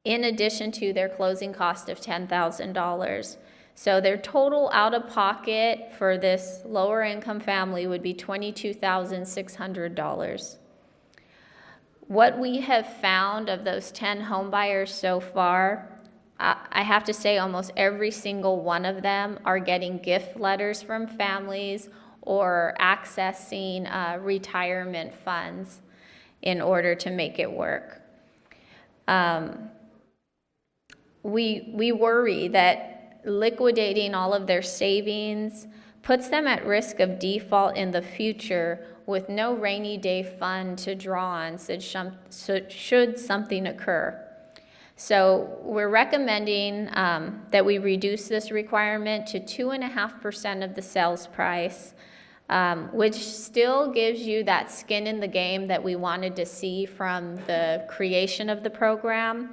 in addition to their closing cost of $10,000. So their total out-of-pocket for this lower income family would be $22,600. What we have found of those 10 home buyers so far, I have to say almost every single one of them are getting gift letters from families or accessing retirement funds in order to make it work. We worry that liquidating all of their savings puts them at risk of default in the future with no rainy day fund to draw on should something occur. So we're recommending that we reduce this requirement to 2.5% of the sales price, which still gives you that skin in the game that we wanted to see from the creation of the program,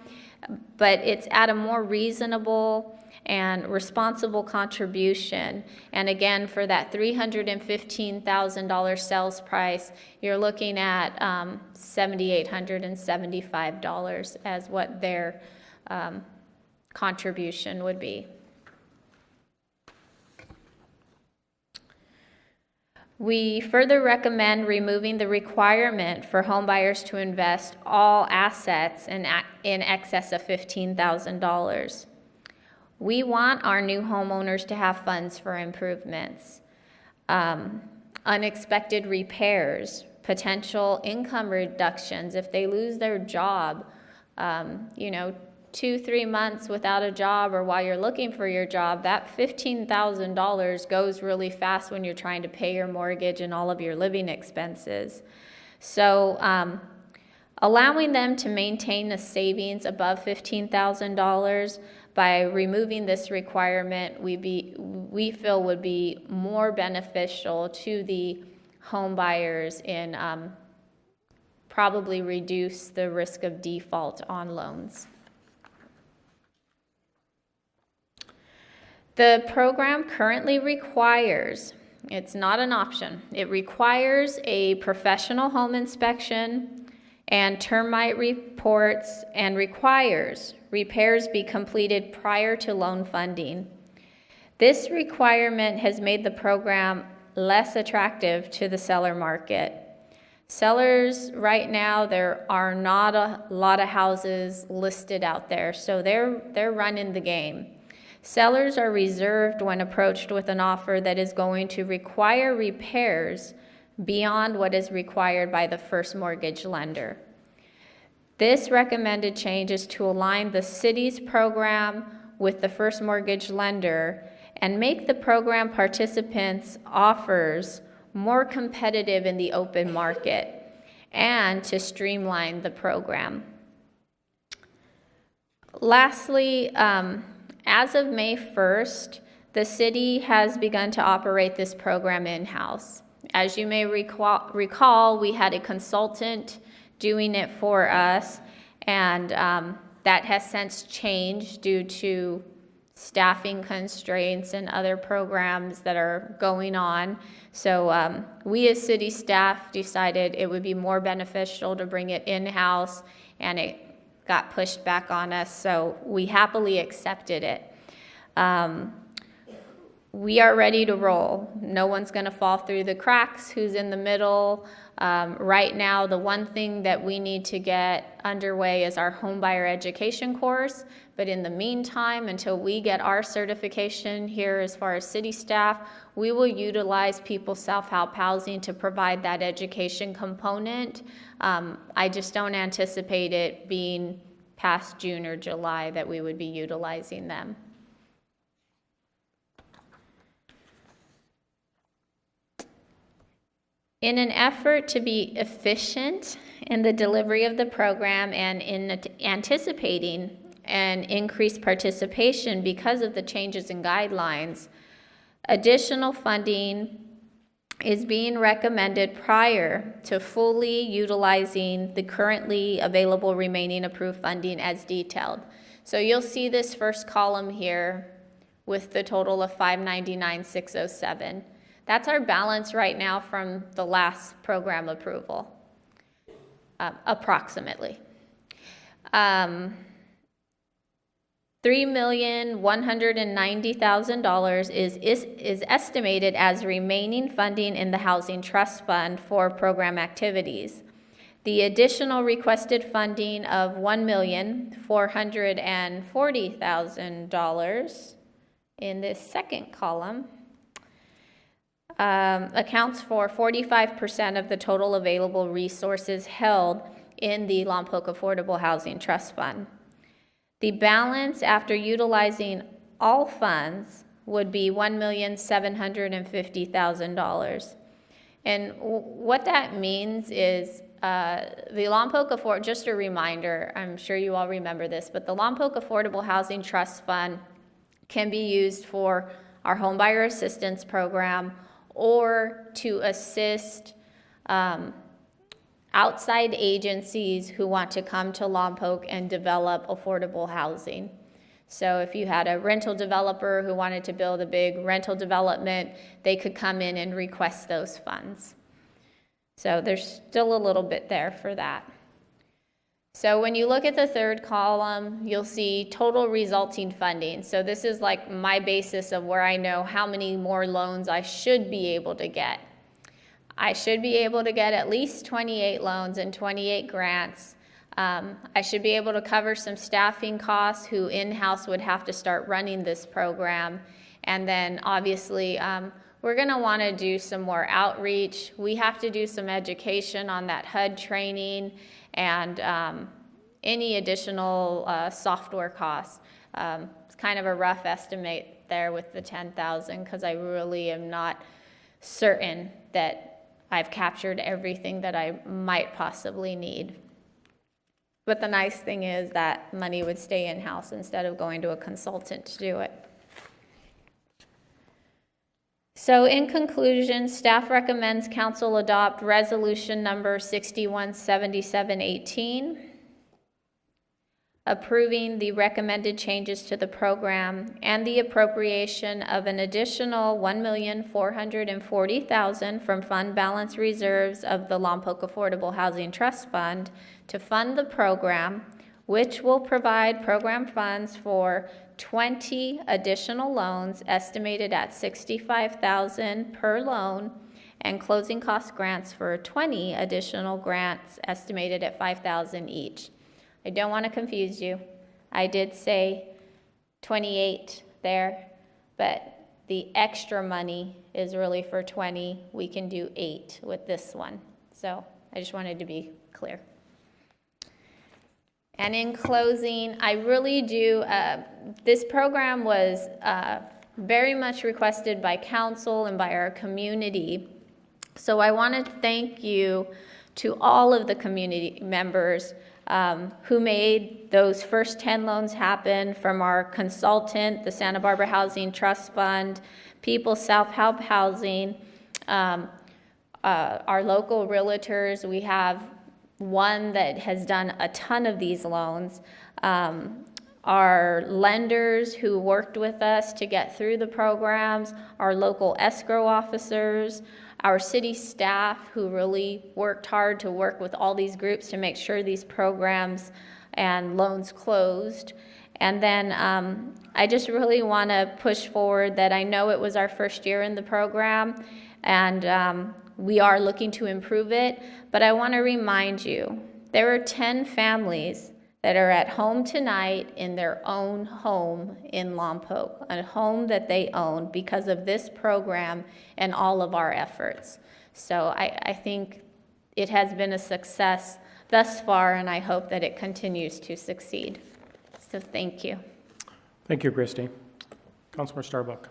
but it's at a more reasonable and responsible contribution. And again, for that $315,000 sales price, you're looking at $7,875 as what their contribution would be. We further recommend removing the requirement for homebuyers to invest all assets in excess of $15,000. We want our new homeowners to have funds for improvements, unexpected repairs, potential income reductions if they lose their job, 2-3 months without a job, or while you're looking for your job, that $15,000 goes really fast when you're trying to pay your mortgage and all of your living expenses. So allowing them to maintain a savings above $15,000 by removing this requirement, we feel would be more beneficial to the home buyers and probably reduce the risk of default on loans. The program currently requires, it's not an option, it requires a professional home inspection and termite reports, and requires repairs be completed prior to loan funding. This requirement has made the program less attractive to the seller market. Sellers, right now, there are not a lot of houses listed out there, so they're running the game. Sellers are reserved when approached with an offer that is going to require repairs beyond what is required by the first mortgage lender. This recommended change is to align the city's program with the first mortgage lender and make the program participants' offers more competitive in the open market, and to streamline the program. Lastly, as of May 1st, the city has begun to operate this program in-house. As you may recall, we had a consultant doing it for us, and that has since changed due to staffing constraints and other programs that are going on. So we as city staff decided it would be more beneficial to bring it in-house, and it got pushed back on us, so we happily accepted it. We are ready to roll. No one's going to fall through the cracks who's in the middle. Right now, the one thing that we need to get underway is our homebuyer education course. But in the meantime, until we get our certification here as far as city staff, we will utilize People's Self-Help Housing to provide that education component. I just don't anticipate it being past June or July that we would be utilizing them. In an effort to be efficient in the delivery of the program and in anticipating an increased participation because of the changes in guidelines, additional funding is being recommended prior to fully utilizing the currently available remaining approved funding as detailed. So you'll see this first column here with the total of $599,607. That's our balance right now from the last program approval, approximately. $3,190,000 is estimated as remaining funding in the Housing Trust Fund for program activities. The additional requested funding of $1,440,000 in this second column accounts for 45% of the total available resources held in the Lompoc Affordable Housing Trust Fund. The balance after utilizing all funds would be $1,750,000. And what that means is the Lompoc just a reminder, I'm sure you all remember this, but the Lompoc Affordable Housing Trust Fund can be used for our homebuyer assistance program or to assist outside agencies who want to come to Lompoc and develop affordable housing. So if you had a rental developer who wanted to build a big rental development, they could come in and request those funds. So there's still a little bit there for that. So when you look at the third column, you'll see total resulting funding. So this is like my basis of where I know how many more loans I should be able to get. I should be able to get at least 28 loans and 28 grants. I should be able to cover some staffing costs who in-house would have to start running this program. And then obviously, we're gonna wanna do some more outreach. We have to do some education on that HUD training and any additional software costs. It's kind of a rough estimate there with the 10,000 because I really am not certain that I've captured everything that I might possibly need. But the nice thing is that money would stay in-house instead of going to a consultant to do it. So in conclusion, staff recommends council adopt resolution number 617718, approving the recommended changes to the program and the appropriation of an additional $1,440,000 from fund balance reserves of the Lompoc Affordable Housing Trust Fund to fund the program which will provide program funds for 20 additional loans estimated at $65,000 per loan, and closing cost grants for 20 additional grants estimated at $5,000 each. I don't want to confuse you. I did say 28 there, but the extra money is really for 20. We can do 8 with this one. So I just wanted to be clear. And in closing, I really do, this program was very much requested by council and by our community. So I want to thank you to all of the community members who made those first 10 loans happen, from our consultant, the Santa Barbara Housing Trust Fund, People's Self-Help Housing, our local realtors. We have one that has done a ton of these loans. Our lenders who worked with us to get through the programs, our local escrow officers, our city staff who really worked hard to work with all these groups to make sure these programs and loans closed. And then I just really want to push forward that I know it was our first year in the program, and we are looking to improve it, but I want to remind you, there are 10 families that are at home tonight in their own home in Lompoc, a home that they own because of this program and all of our efforts. So I think it has been a success thus far, and I hope that it continues to succeed. So thank you. Thank you, Christy. Councilmember Starbuck.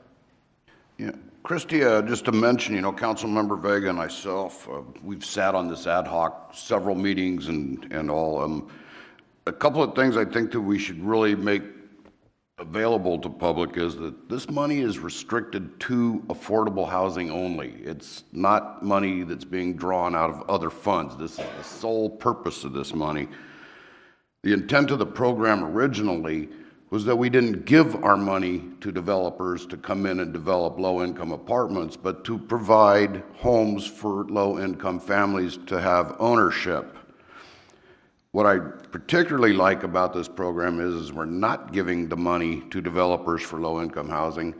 Yeah, Christy, just to mention, Councilmember Vega and myself, we've sat on this ad hoc several meetings and all. A couple of things I think that we should really make available to public is that this money is restricted to affordable housing only. It's not money that's being drawn out of other funds. This is the sole purpose of this money. The intent of the program originally was that we didn't give our money to developers to come in and develop low-income apartments, but to provide homes for low-income families to have ownership. What I particularly like about this program is we're not giving the money to developers for low-income housing.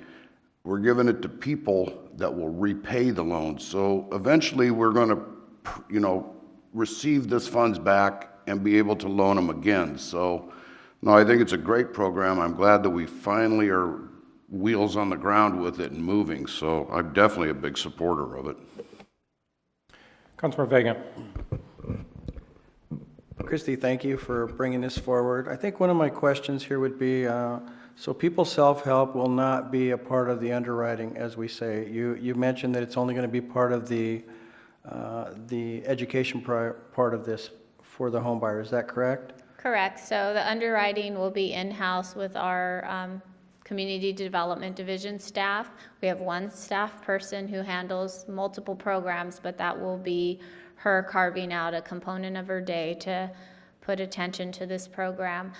We're giving it to people that will repay the loans. So eventually we're going to, receive this funds back and be able to loan them again. So, no, I think it's a great program. I'm glad that we finally are wheels on the ground with it and moving. So I'm definitely a big supporter of it. Councilmember Vega. Christy, thank you for bringing this forward. I think one of my questions here would be, so People's Self-Help will not be a part of the underwriting, as we say. You mentioned that it's only going to be part of the education part of this for the home buyer. Is that correct? Correct. So the underwriting will be in-house with our Community Development Division staff. We have one staff person who handles multiple programs, but that will be her carving out a component of her day to put attention to this program.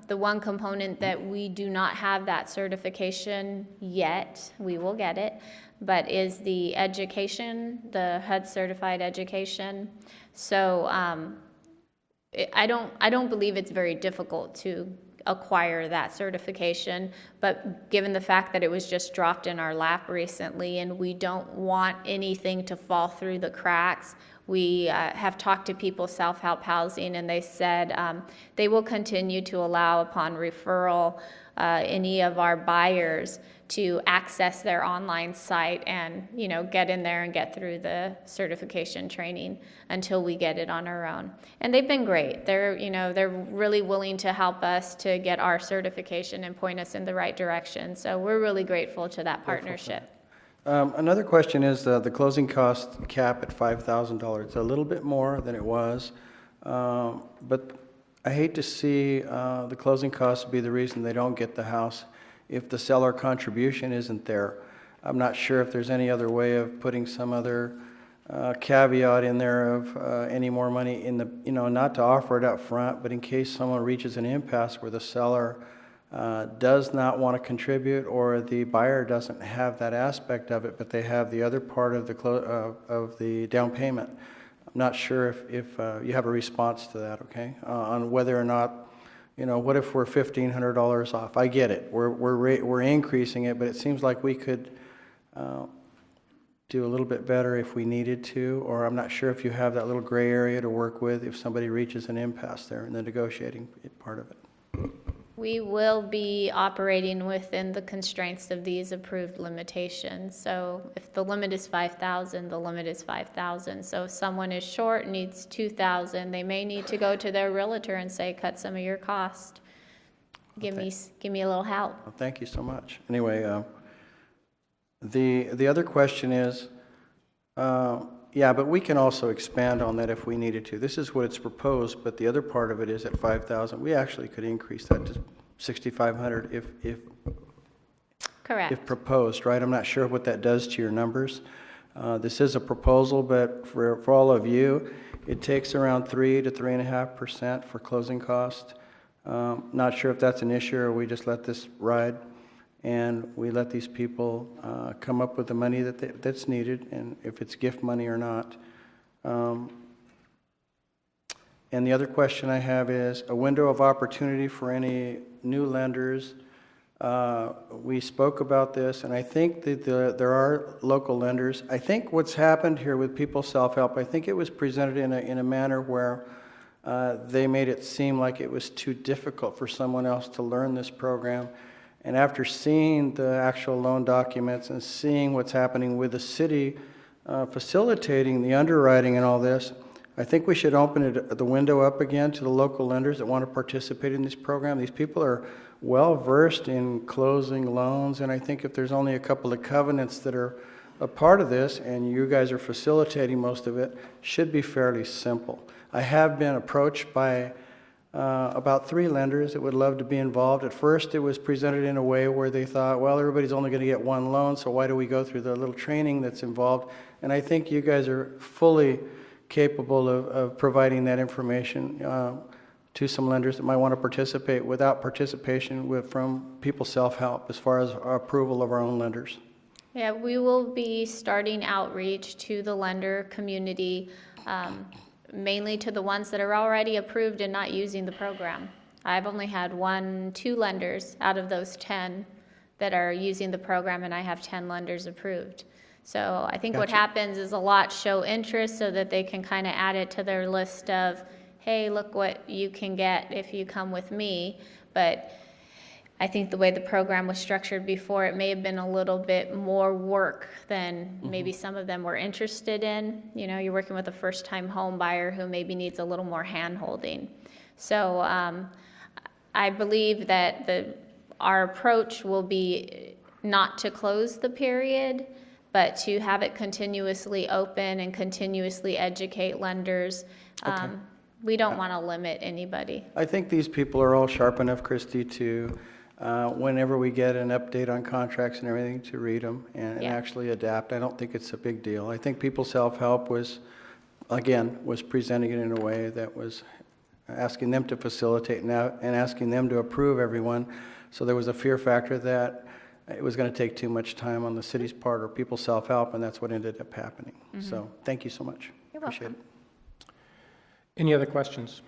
The one component that we do not have that certification yet, we will get it, but is the education, the HUD certified education. So I don't believe it's very difficult to acquire that certification, but given the fact that it was just dropped in our lap recently and we don't want anything to fall through the cracks, we have talked to People's Self-Help Housing, and they said they will continue to allow, upon referral, any of our buyers to access their online site and get in there and get through the certification training until we get it on our own. And they've been great. They're really willing to help us to get our certification and point us in the right direction. So we're really grateful to that partnership. Another question is the closing cost cap at $5,000. It's a little bit more than it was, but I hate to see the closing costs be the reason they don't get the house if the seller contribution isn't there. I'm not sure if there's any other way of putting some other caveat in there of any more money in the, not to offer it up front, but in case someone reaches an impasse where the seller does not want to contribute, or the buyer doesn't have that aspect of it, but they have the other part of the down payment. not sure if you have a response to that, okay? On whether or not, what if we're $1,500 off? I get it. We're increasing it, but it seems like we could do a little bit better if we needed to, or I'm not sure if you have that little gray area to work with if somebody reaches an impasse there in the negotiating part of it. We will be operating within the constraints of these approved limitations. So if the limit is 5,000, the limit is 5,000. So if someone is short, needs 2,000, they may need to go to their realtor and say, cut some of your cost. Give me a little help. Well, thank you so much. Anyway, the other question is, yeah, but we can also expand on that if we needed to. This is what it's proposed, but the other part of it is at 5,000. We actually could increase that to 6,500 if correct. If proposed, right? I'm not sure what that does to your numbers. This is a proposal, but for all of you, it takes around 3 to 3.5% for closing cost. Not sure if that's an issue or we just let this ride. And we let these people come up with the money that's needed, and if it's gift money or not. And the other question I have is a window of opportunity for any new lenders. We spoke about this, and I think that there are local lenders. I think what's happened here with People Self-Help, I think it was presented in a manner where they made it seem like it was too difficult for someone else to learn this program. And after seeing the actual loan documents and seeing what's happening with the city facilitating the underwriting and all this, I think we should open the window up again to the local lenders that want to participate in this program. These people are well versed in closing loans, and I think if there's only a couple of covenants that are a part of this and you guys are facilitating most of it, should be fairly simple. I have been approached by about 3 lenders that would love to be involved. At first, it was presented in a way where they thought, well, everybody's only going to get one loan, so why do we go through the little training that's involved? And I think you guys are fully capable of providing that information to some lenders that might want to participate without participation from People Self-Help as far as our approval of our own lenders. Yeah, we will be starting outreach to the lender community, mainly to the ones that are already approved and not using the program. I've only had 2 lenders out of those 10 that are using the program, and I have 10 lenders approved. So I think what happens is a lot show interest so that they can kind of add it to their list of, hey, look what you can get if you come with me. But I think the way the program was structured before, it may have been a little bit more work than maybe some of them were interested in. You're working with a first-time home buyer who maybe needs a little more hand-holding. So I believe that our approach will be not to close the period, but to have it continuously open and continuously educate lenders. Okay. We don't want to limit anybody. I think these people are all sharp enough, Christy, to whenever we get an update on contracts and everything, to read them and actually adapt. I don't think it's a big deal. I think People Self-Help was presenting it in a way that was asking them to facilitate and asking them to approve everyone. So there was a fear factor that it was going to take too much time on the city's part or People Self-Help, and that's what ended up happening. So thank you so much. You're Appreciate welcome. it. Any other questions?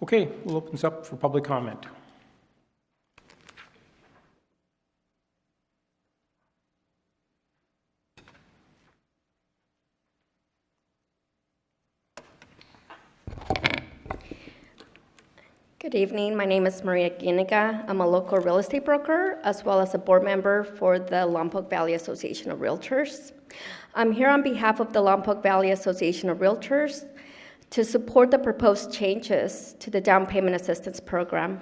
Okay, we'll open this up for public comment. Good evening. My name is Maria Guiniga. I'm a local real estate broker as well as a board member for the Lompoc Valley Association of Realtors. I'm here on behalf of the Lompoc Valley Association of Realtors to support the proposed changes to the down payment assistance program.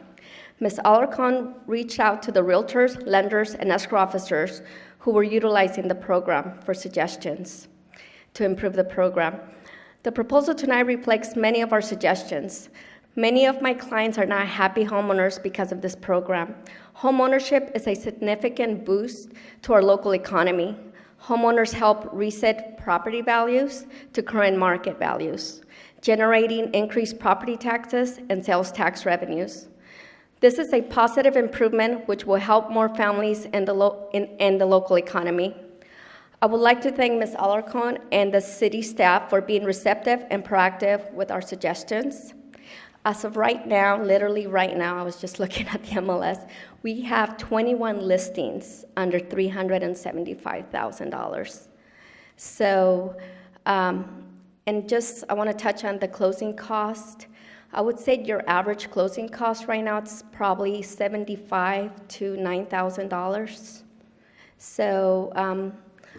Ms. Alarcon reached out to the realtors, lenders, and escrow officers who were utilizing the program for suggestions to improve the program. The proposal tonight reflects many of our suggestions. Many of my clients are not happy homeowners because of this program. Homeownership is a significant boost to our local economy. Homeowners help reset property values to current market values, generating increased property taxes and sales tax revenues. This is a positive improvement which will help more families in the local economy. I would like to thank Ms. Alarcon and the city staff for being receptive and proactive with our suggestions. As of right now, literally right now, I was just looking at the MLS, we have 21 listings under $375,000. So, and just, I want to touch on the closing cost. I would say your average closing cost right now, it's probably $7,500 to $9,000. So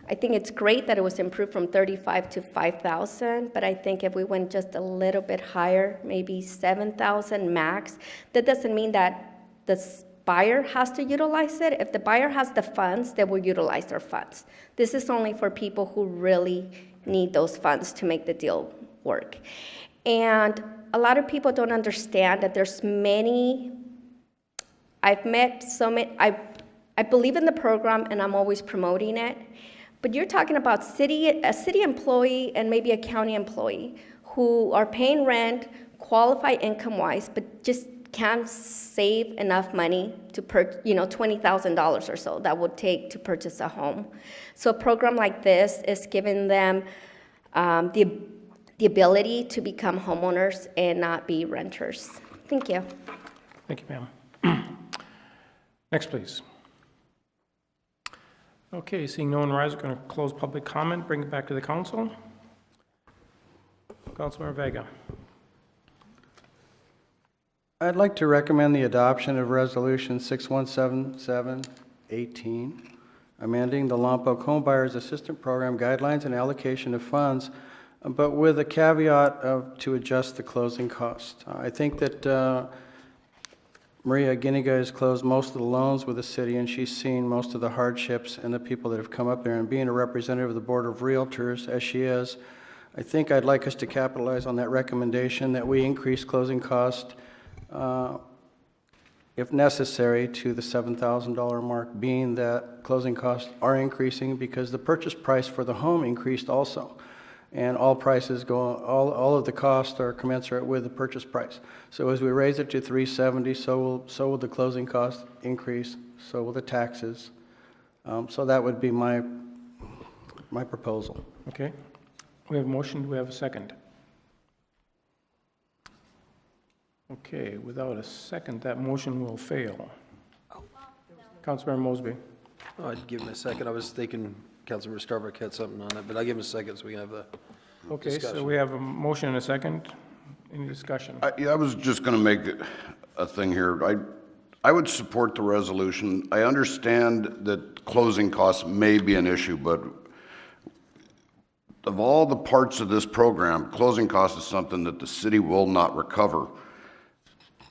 I think it's great that it was improved from $35,000 to $5,000, but I think if we went just a little bit higher, maybe $7,000 max, that doesn't mean that the buyer has to utilize it. If the buyer has the funds, they will utilize their funds. This is only for people who really need those funds to make the deal work. And a lot of people don't understand that there's many, I've met so many, I believe in the program and I'm always promoting it, but you're talking about a city employee and maybe a county employee who are paying rent, qualify income-wise, but just can't save enough money to $20,000 or so that would take to purchase a home. So a program like this is giving them the ability to become homeowners and not be renters. Thank you. Thank you, ma'am. Next, please. Okay, seeing no one rise, we're going to close public comment, bring it back to the council. Councilmember Vega. I'd like to recommend the adoption of Resolution 617718, amending the Lompoc Home Buyers Assistance Program guidelines and allocation of funds, but with a caveat to adjust the closing cost. I think that Maria Guiniga has closed most of the loans with the city, and she's seen most of the hardships and the people that have come up there. And being a representative of the Board of Realtors, as she is, I think I'd like us to capitalize on that recommendation that we increase closing cost, if necessary, to the $7,000 mark, being that closing costs are increasing because the purchase price for the home increased also. And all prices all of the costs are commensurate with the purchase price. So as we raise it to $370, so will the closing cost increase, so will the taxes. So that would be my proposal. Okay. We have a motion. Do we have a second? Okay, without a second, that motion will fail. Councilmember Mosby. Oh, I'd give him a second. I was thinking Councilmember Starbuck had something on it, but I'll give him a second so we can have a discussion. So we have a motion and a second. Any discussion? I was just going to make a thing here. I would support the resolution. I understand that closing costs may be an issue, but of all the parts of this program, closing costs is something that the city will not recover.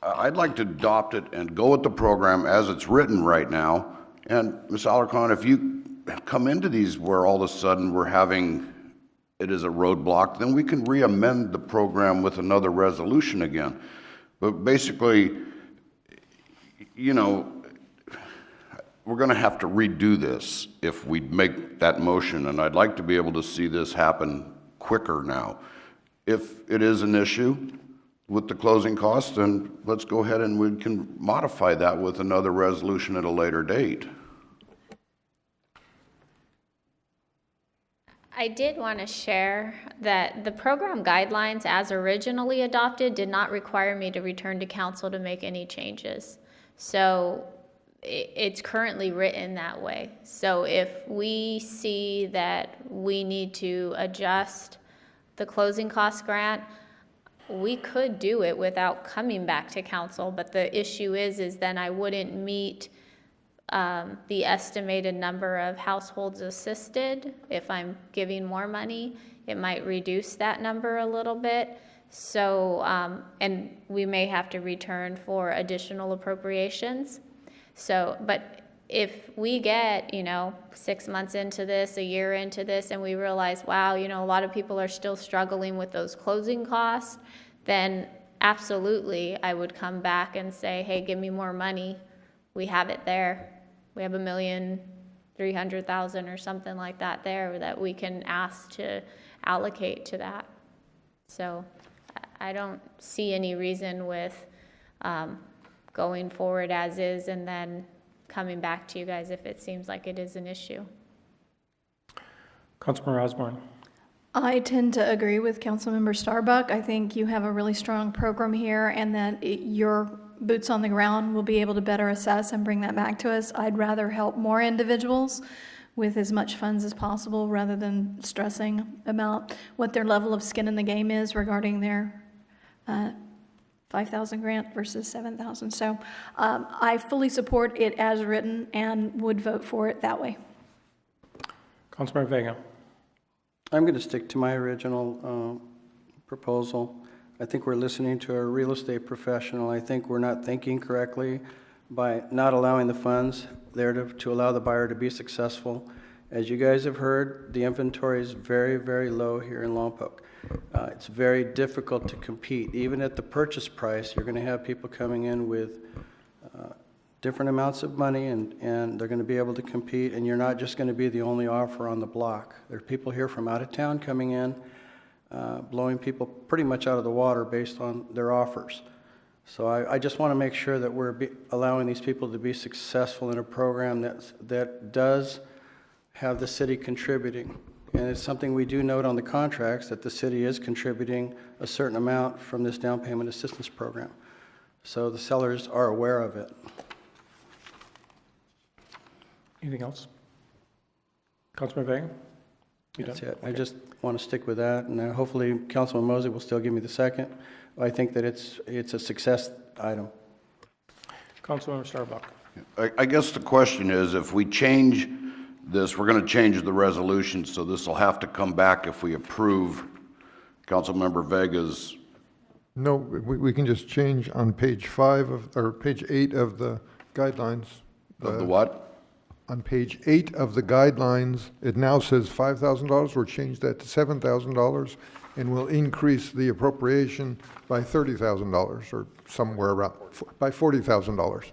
I'd like to adopt it and go with the program as it's written right now. And Ms. Alarcon, if you come into these where all of a sudden we're having it as a roadblock, then we can re-amend the program with another resolution again. But basically, you know, we're going to have to redo this if we make that motion, and I'd like to be able to see this happen quicker now. If it is an issue with the closing costs, then let's go ahead and we can modify that with another resolution at a later date. I did want to share that the program guidelines as originally adopted did not require me to return to council to make any changes. So it's currently written that way. So if we see that we need to adjust the closing cost grant, we could do it without coming back to council, but the issue is then I wouldn't meet the estimated number of households assisted. If I'm giving more money, it might reduce that number a little bit. So, and we may have to return for additional appropriations. So, but if we get, 6 months into this, a year into this, and we realize, wow, a lot of people are still struggling with those closing costs, then absolutely I would come back and say, hey, give me more money. We have it there. We have $1,300,000 or something like that there that we can ask to allocate to that. So I don't see any reason with going forward as is and then coming back to you guys if it seems like it is an issue. Councilmember Osborne. I tend to agree with Councilmember Starbuck. I think you have a really strong program here and that your boots on the ground will be able to better assess and bring that back to us. I'd rather help more individuals with as much funds as possible rather than stressing about what their level of skin in the game is regarding their 5,000 grant versus 7,000. So I fully support it as written and would vote for it that way. Councilmember Vega. I'm going to stick to my original proposal. I think we're listening to a real estate professional. I think we're not thinking correctly by not allowing the funds there to allow the buyer to be successful. As you guys have heard, the inventory is very, very low here in Lompoc. It's very difficult to compete. Even at the purchase price, you're going to have people coming in with different amounts of money, and they're going to be able to compete, and you're not just going to be the only offer on the block. There are people here from out of town coming in, blowing people pretty much out of the water based on their offers. So I just want to make sure that we're allowing these people to be successful in a program that does have the city contributing. And it's something we do note on the contracts that the city is contributing a certain amount from this down payment assistance program. So the sellers are aware of it. Anything else? Councilmember Vega? That's it. I just want to stick with that, and hopefully Councilman Mosley will still give me the second. I think that it's a success item. Councilmember Starbuck. I guess the question is, if we change this, we're going to change the resolution, so this will have to come back if we approve Councilmember Vega's. No, we can just change on page 5 of, or page 8 of the guidelines. Of the what? On page 8 of the guidelines, it now says $5,000. We'll change that to $7,000, and we'll increase the appropriation by $30,000 or somewhere around, by $40,000.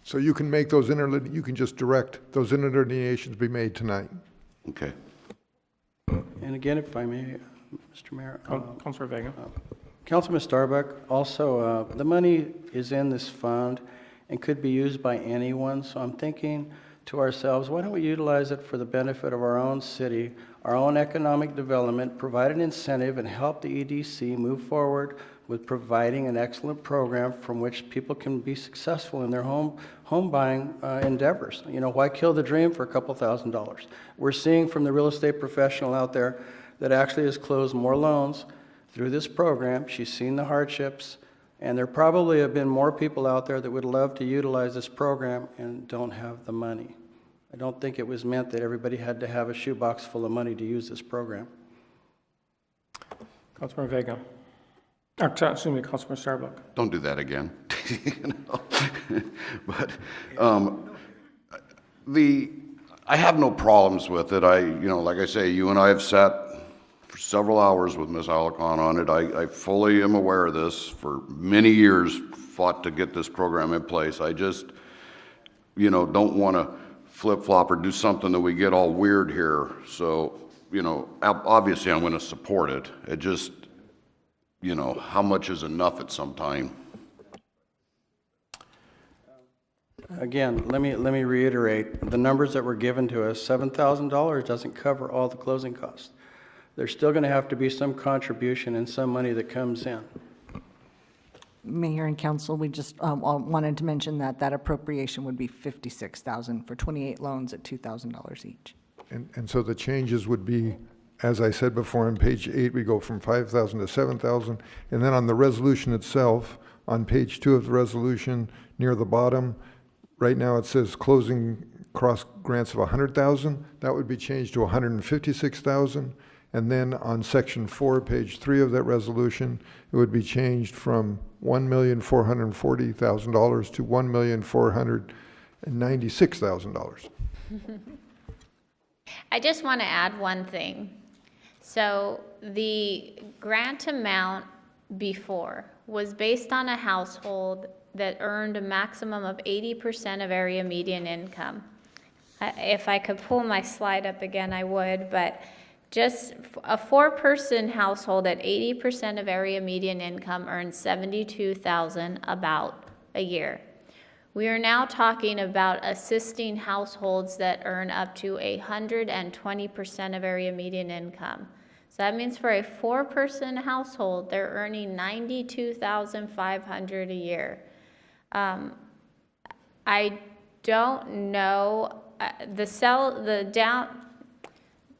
So you can make those you can just direct those interlineations be made tonight. Okay. And again, if I may, Mr. Mayor. Councilor Vega. Councilman Starbuck, also, the money is in this fund and could be used by anyone. So I'm thinking to ourselves, why don't we utilize it for the benefit of our own city, our own economic development, provide an incentive and help the EDC move forward with providing an excellent program from which people can be successful in their home buying endeavors. You know, why kill the dream for a couple $1,000s? We're seeing from the real estate professional out there that actually has closed more loans through this program. She's seen the hardships, and there probably have been more people out there that would love to utilize this program and don't have the money. I don't think it was meant that everybody had to have a shoebox full of money to use this program. Councilmember Vega. Excuse me, Councilmember Starbuck. Don't do that again. But I have no problems with it. Like I say, you and I have sat for several hours with Ms. Alicon on it. I fully am aware of this. For many years, fought to get this program in place. I just, don't want to flip-flop or do something that we get all weird here. So, obviously I'm going to support it. It just, how much is enough at some time? Again, let me reiterate, the numbers that were given to us, $7,000 doesn't cover all the closing costs. There's still going to have to be some contribution and some money that comes in. Mayor and council, we just wanted to mention that appropriation would be $56,000 for 28 loans at $2,000 each. And so the changes would be, as I said before, on page 8, we go from 5,000 to 7,000. And then on the resolution itself, on page 2 of the resolution, near the bottom, right now it says closing cross grants of 100,000. That would be changed to 156,000. And then on section 4, page 3 of that resolution, it would be changed from $1,440,000 to $1,496,000. I just want to add one thing. So the grant amount before was based on a household that earned a maximum of 80% of area median income. If I could pull my slide up again, I would, but just a 4-person household at 80% of area median income earns $72,000 about a year. We are now talking about assisting households that earn up to 120% of area median income. So that means for a 4-person household, they're earning $92,500 a year. I don't know,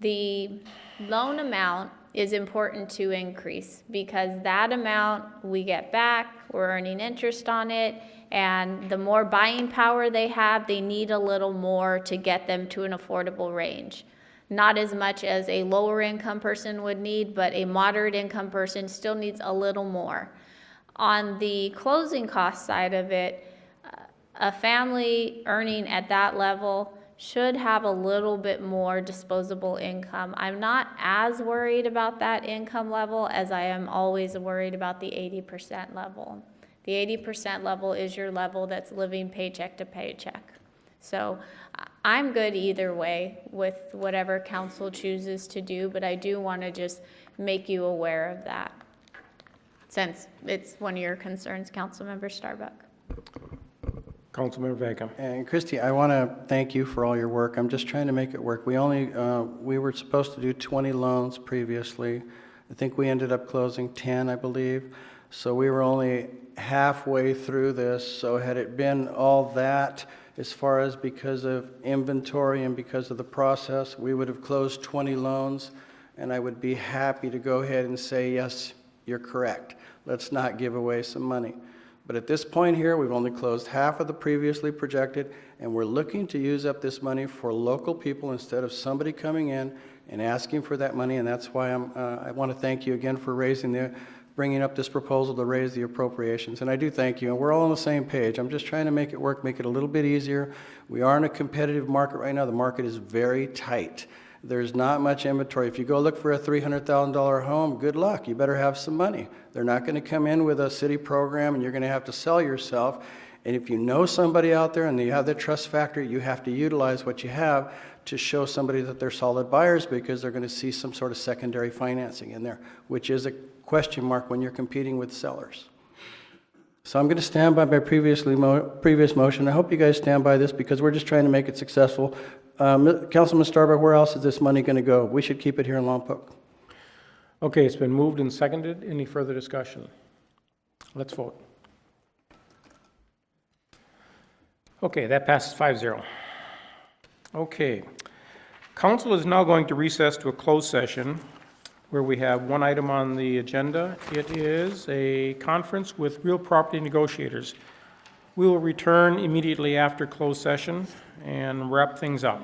the loan amount is important to increase because that amount we get back, we're earning interest on it, and the more buying power they have, they need a little more to get them to an affordable range. Not as much as a lower income person would need, but a moderate income person still needs a little more. On the closing cost side of it, a family earning at that level should have a little bit more disposable income. I'm not as worried about that income level as I am always worried about the 80% level. The 80% level is your level that's living paycheck to paycheck. So I'm good either way with whatever council chooses to do, but I do want to just make you aware of that, since it's one of your concerns, Councilmember Starbuck. Councilmember Vega. And Christie, I want to thank you for all your work. I'm just trying to make it work. We were supposed to do 20 loans previously. I think we ended up closing 10, I believe. So we were only halfway through this. So had it been all that, as far as because of inventory and because of the process, we would have closed 20 loans, and I would be happy to go ahead and say, yes, you're correct. Let's not give away some money. But at this point here, we've only closed half of the previously projected, and we're looking to use up this money for local people instead of somebody coming in and asking for that money, and that's why I want to thank you again for bringing up this proposal to raise the appropriations. And I do thank you, and we're all on the same page. I'm just trying to make it work, make it a little bit easier. We are in a competitive market right now. The market is very tight. There's not much inventory. If you go look for a $300,000 home, good luck. You better have some money. They're not going to come in with a city program, and you're going to have to sell yourself. And if you know somebody out there and you have the trust factor, you have to utilize what you have to show somebody that they're solid buyers, because they're going to see some sort of secondary financing in there, which is a question mark when you're competing with sellers. So I'm going to stand by my previous motion. I hope you guys stand by this, because we're just trying to make it successful. Councilman Starbuck, where else is this money going to go? We should keep it here in Lompoc. Okay, it's been moved and seconded. Any further discussion? Let's vote. Okay, that passes 5-0. Okay, council is now going to recess to a closed session where we have one item on the agenda. It is a conference with real property negotiators. We will return immediately after closed session and wrap things up.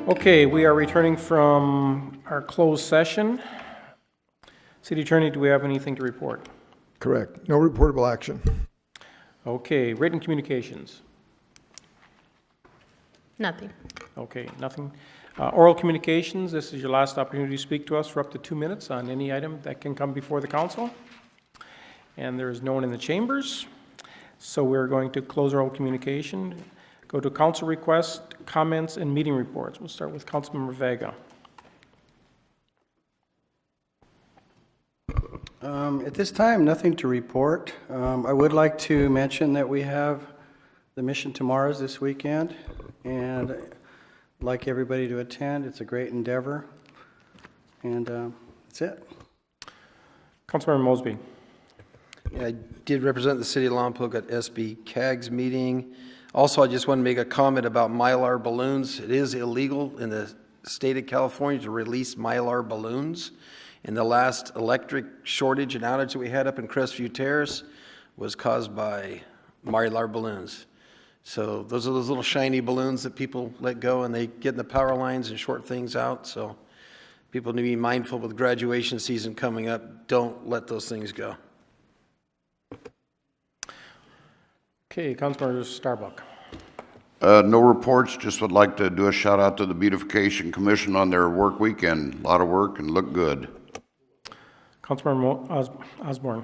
Okay, we are returning from our closed session. City Attorney, do we have anything to report? Correct. No reportable action. Okay, written communications. Nothing. Okay, nothing. Oral communications, this is your last opportunity to speak to us for up to 2 minutes on any item that can come before the council. And there is no one in the chambers, so we're going to close oral communication. Go to council requests, comments, and meeting reports. We'll start with Councilmember Vega. At this time, nothing to report. I would like to mention that we have the Mission to Mars this weekend, and I'd like everybody to attend. It's a great endeavor, and that's it. Councilmember Mosby. Yeah, I did represent the city of Lompoc at SB CAG's meeting. Also, I just want to make a comment about Mylar balloons. It is illegal in the state of California to release Mylar balloons. And the last electric shortage and outage that we had up in Crestview Terrace was caused by Mylar balloons. So those are those little shiny balloons that people let go and they get in the power lines and short things out. So people need to be mindful with graduation season coming up. Don't let those things go. Okay, Councilmember Starbuck. No reports, just would like to do a shout out to the Beautification Commission on their work weekend. A lot of work and look good. Councilmember Osborne.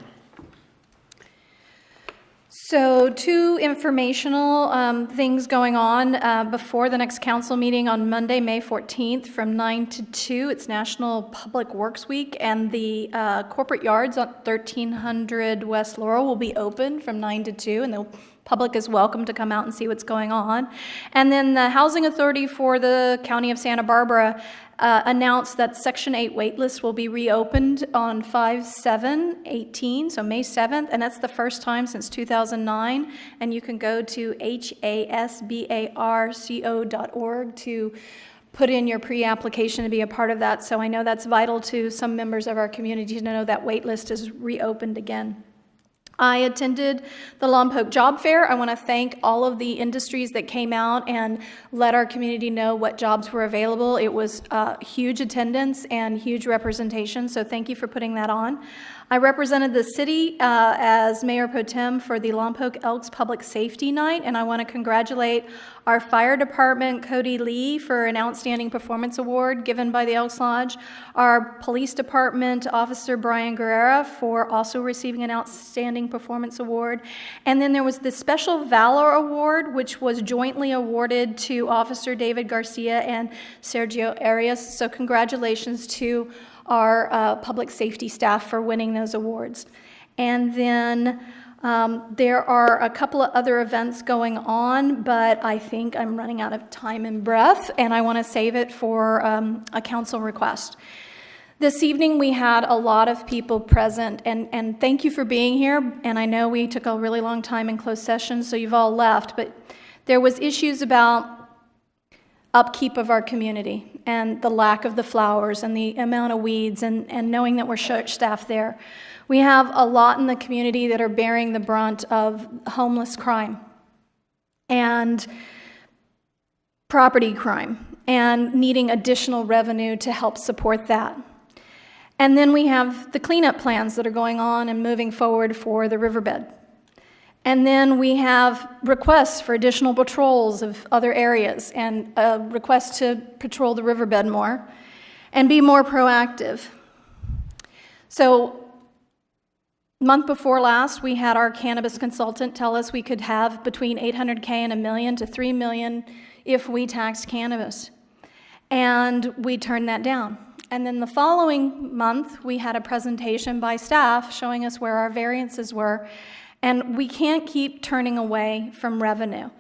So 2 informational things going on before the next council meeting on Monday, May 14th from 9 to 2. It's National Public Works Week, and the corporate yards on 1300 West Laurel will be open from 9 to 2, and the public is welcome to come out and see what's going on. And then the Housing Authority for the County of Santa Barbara announced that Section 8 waitlist will be reopened on 5/7/18, so May 7th, and that's the first time since 2009. And you can go to hasbarco.org to put in your pre-application to be a part of that. So I know that's vital to some members of our community to know that waitlist is reopened again. I attended the Lompoc Job Fair. I want to thank all of the industries that came out and let our community know what jobs were available. It was huge attendance and huge representation, so thank you for putting that on. I represented the city as Mayor Pro Tem for the Lompoc Elks Public Safety Night, and I want to congratulate our fire department, Cody Lee, for an outstanding performance award given by the Elks Lodge, our police department officer, Brian Guerrera, for also receiving an outstanding performance award. And then there was the Special Valor Award, which was jointly awarded to Officer David Garcia and Sergio Arias. So congratulations to our public safety staff for winning those awards. And then there are a couple of other events going on, but I think I'm running out of time and breath, and I want to save it for a council request. This evening we had a lot of people present, and thank you for being here. And I know we took a really long time in closed session, so you've all left, but there was issues about upkeep of our community and the lack of the flowers and the amount of weeds and knowing that we're short-staffed there. We have a lot in the community that are bearing the brunt of homeless crime and property crime and needing additional revenue to help support that. And then we have the cleanup plans that are going on and moving forward for the riverbed. And then we have requests for additional patrols of other areas and a request to patrol the riverbed more and be more proactive. So, month before last, we had our cannabis consultant tell us we could have between $800K and $1 million to $3 million if we taxed cannabis. And we turned that down. And then the following month, we had a presentation by staff showing us where our variances were. And we can't keep turning away from revenue.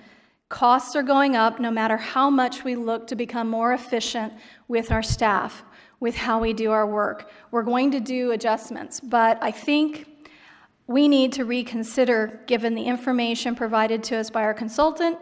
Costs are going up no matter how much we look to become more efficient with our staff, with how we do our work. We're going to do adjustments, but I think we need to reconsider, given the information provided to us by our consultant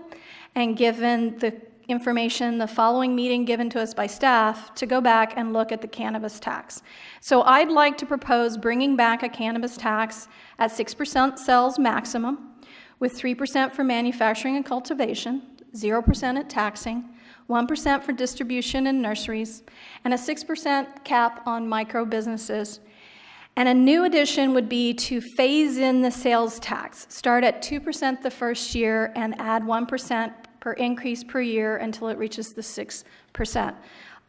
and given the information the following meeting given to us by staff, to go back and look at the cannabis tax. So I'd like to propose bringing back a cannabis tax at 6% sales maximum, with 3% for manufacturing and cultivation, 0% at taxing, 1% for distribution and nurseries, and a 6% cap on micro businesses. And a new addition would be to phase in the sales tax, start at 2% the first year and add 1% per increase per year until it reaches the 6%.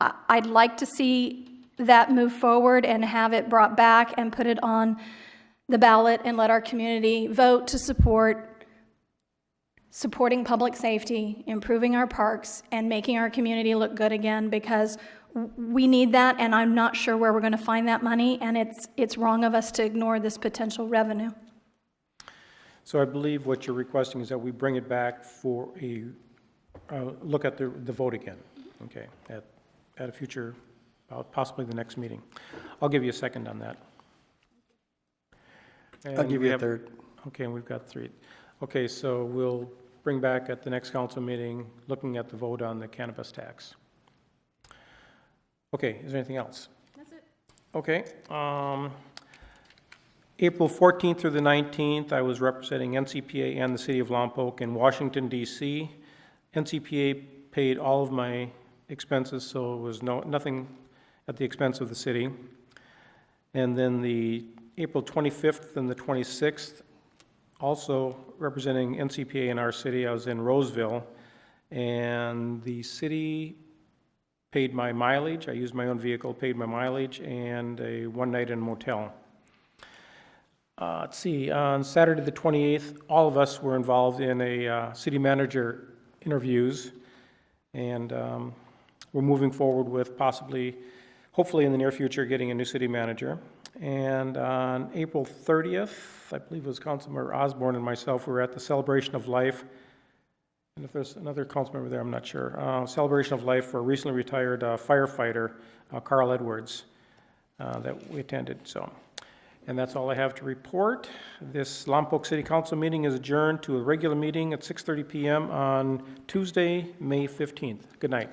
I'd like to see that move forward and have it brought back and put it on the ballot and let our community vote to supporting public safety, improving our parks, and making our community look good again, because we need that, and I'm not sure where we're going to find that money, and it's wrong of us to ignore this potential revenue. So I believe what you're requesting is that we bring it back for a look at the vote again, okay, at a future, possibly the next meeting. I'll give you a second on that. And I'll give you a third. Okay, and we've got 3. Okay, so we'll bring back at the next council meeting, looking at the vote on the cannabis tax. Okay, is there anything else? That's it. Okay. April 14th through the 19th, I was representing NCPA and the City of Lompoc in Washington, D.C. NCPA paid all of my expenses, so it was nothing at the expense of the city. And then the April 25th and the 26th, also representing NCPA in our city, I was in Roseville, and the city paid my mileage. I used my own vehicle, paid my mileage, and a one night in a motel. Let's see, on Saturday the 28th, all of us were involved in a city manager interviews, and we're moving forward with possibly, hopefully in the near future, getting a new city manager. And on April 30th, I believe it was Councilmember Osborne and myself, we were at the Celebration of Life. And if there's another council member there, I'm not sure. Celebration of Life for a recently retired firefighter, Carl Edwards, that we attended. So, and that's all I have to report. This Lompoc City Council meeting is adjourned to a regular meeting at 6:30 p.m. on Tuesday, May 15th. Good night.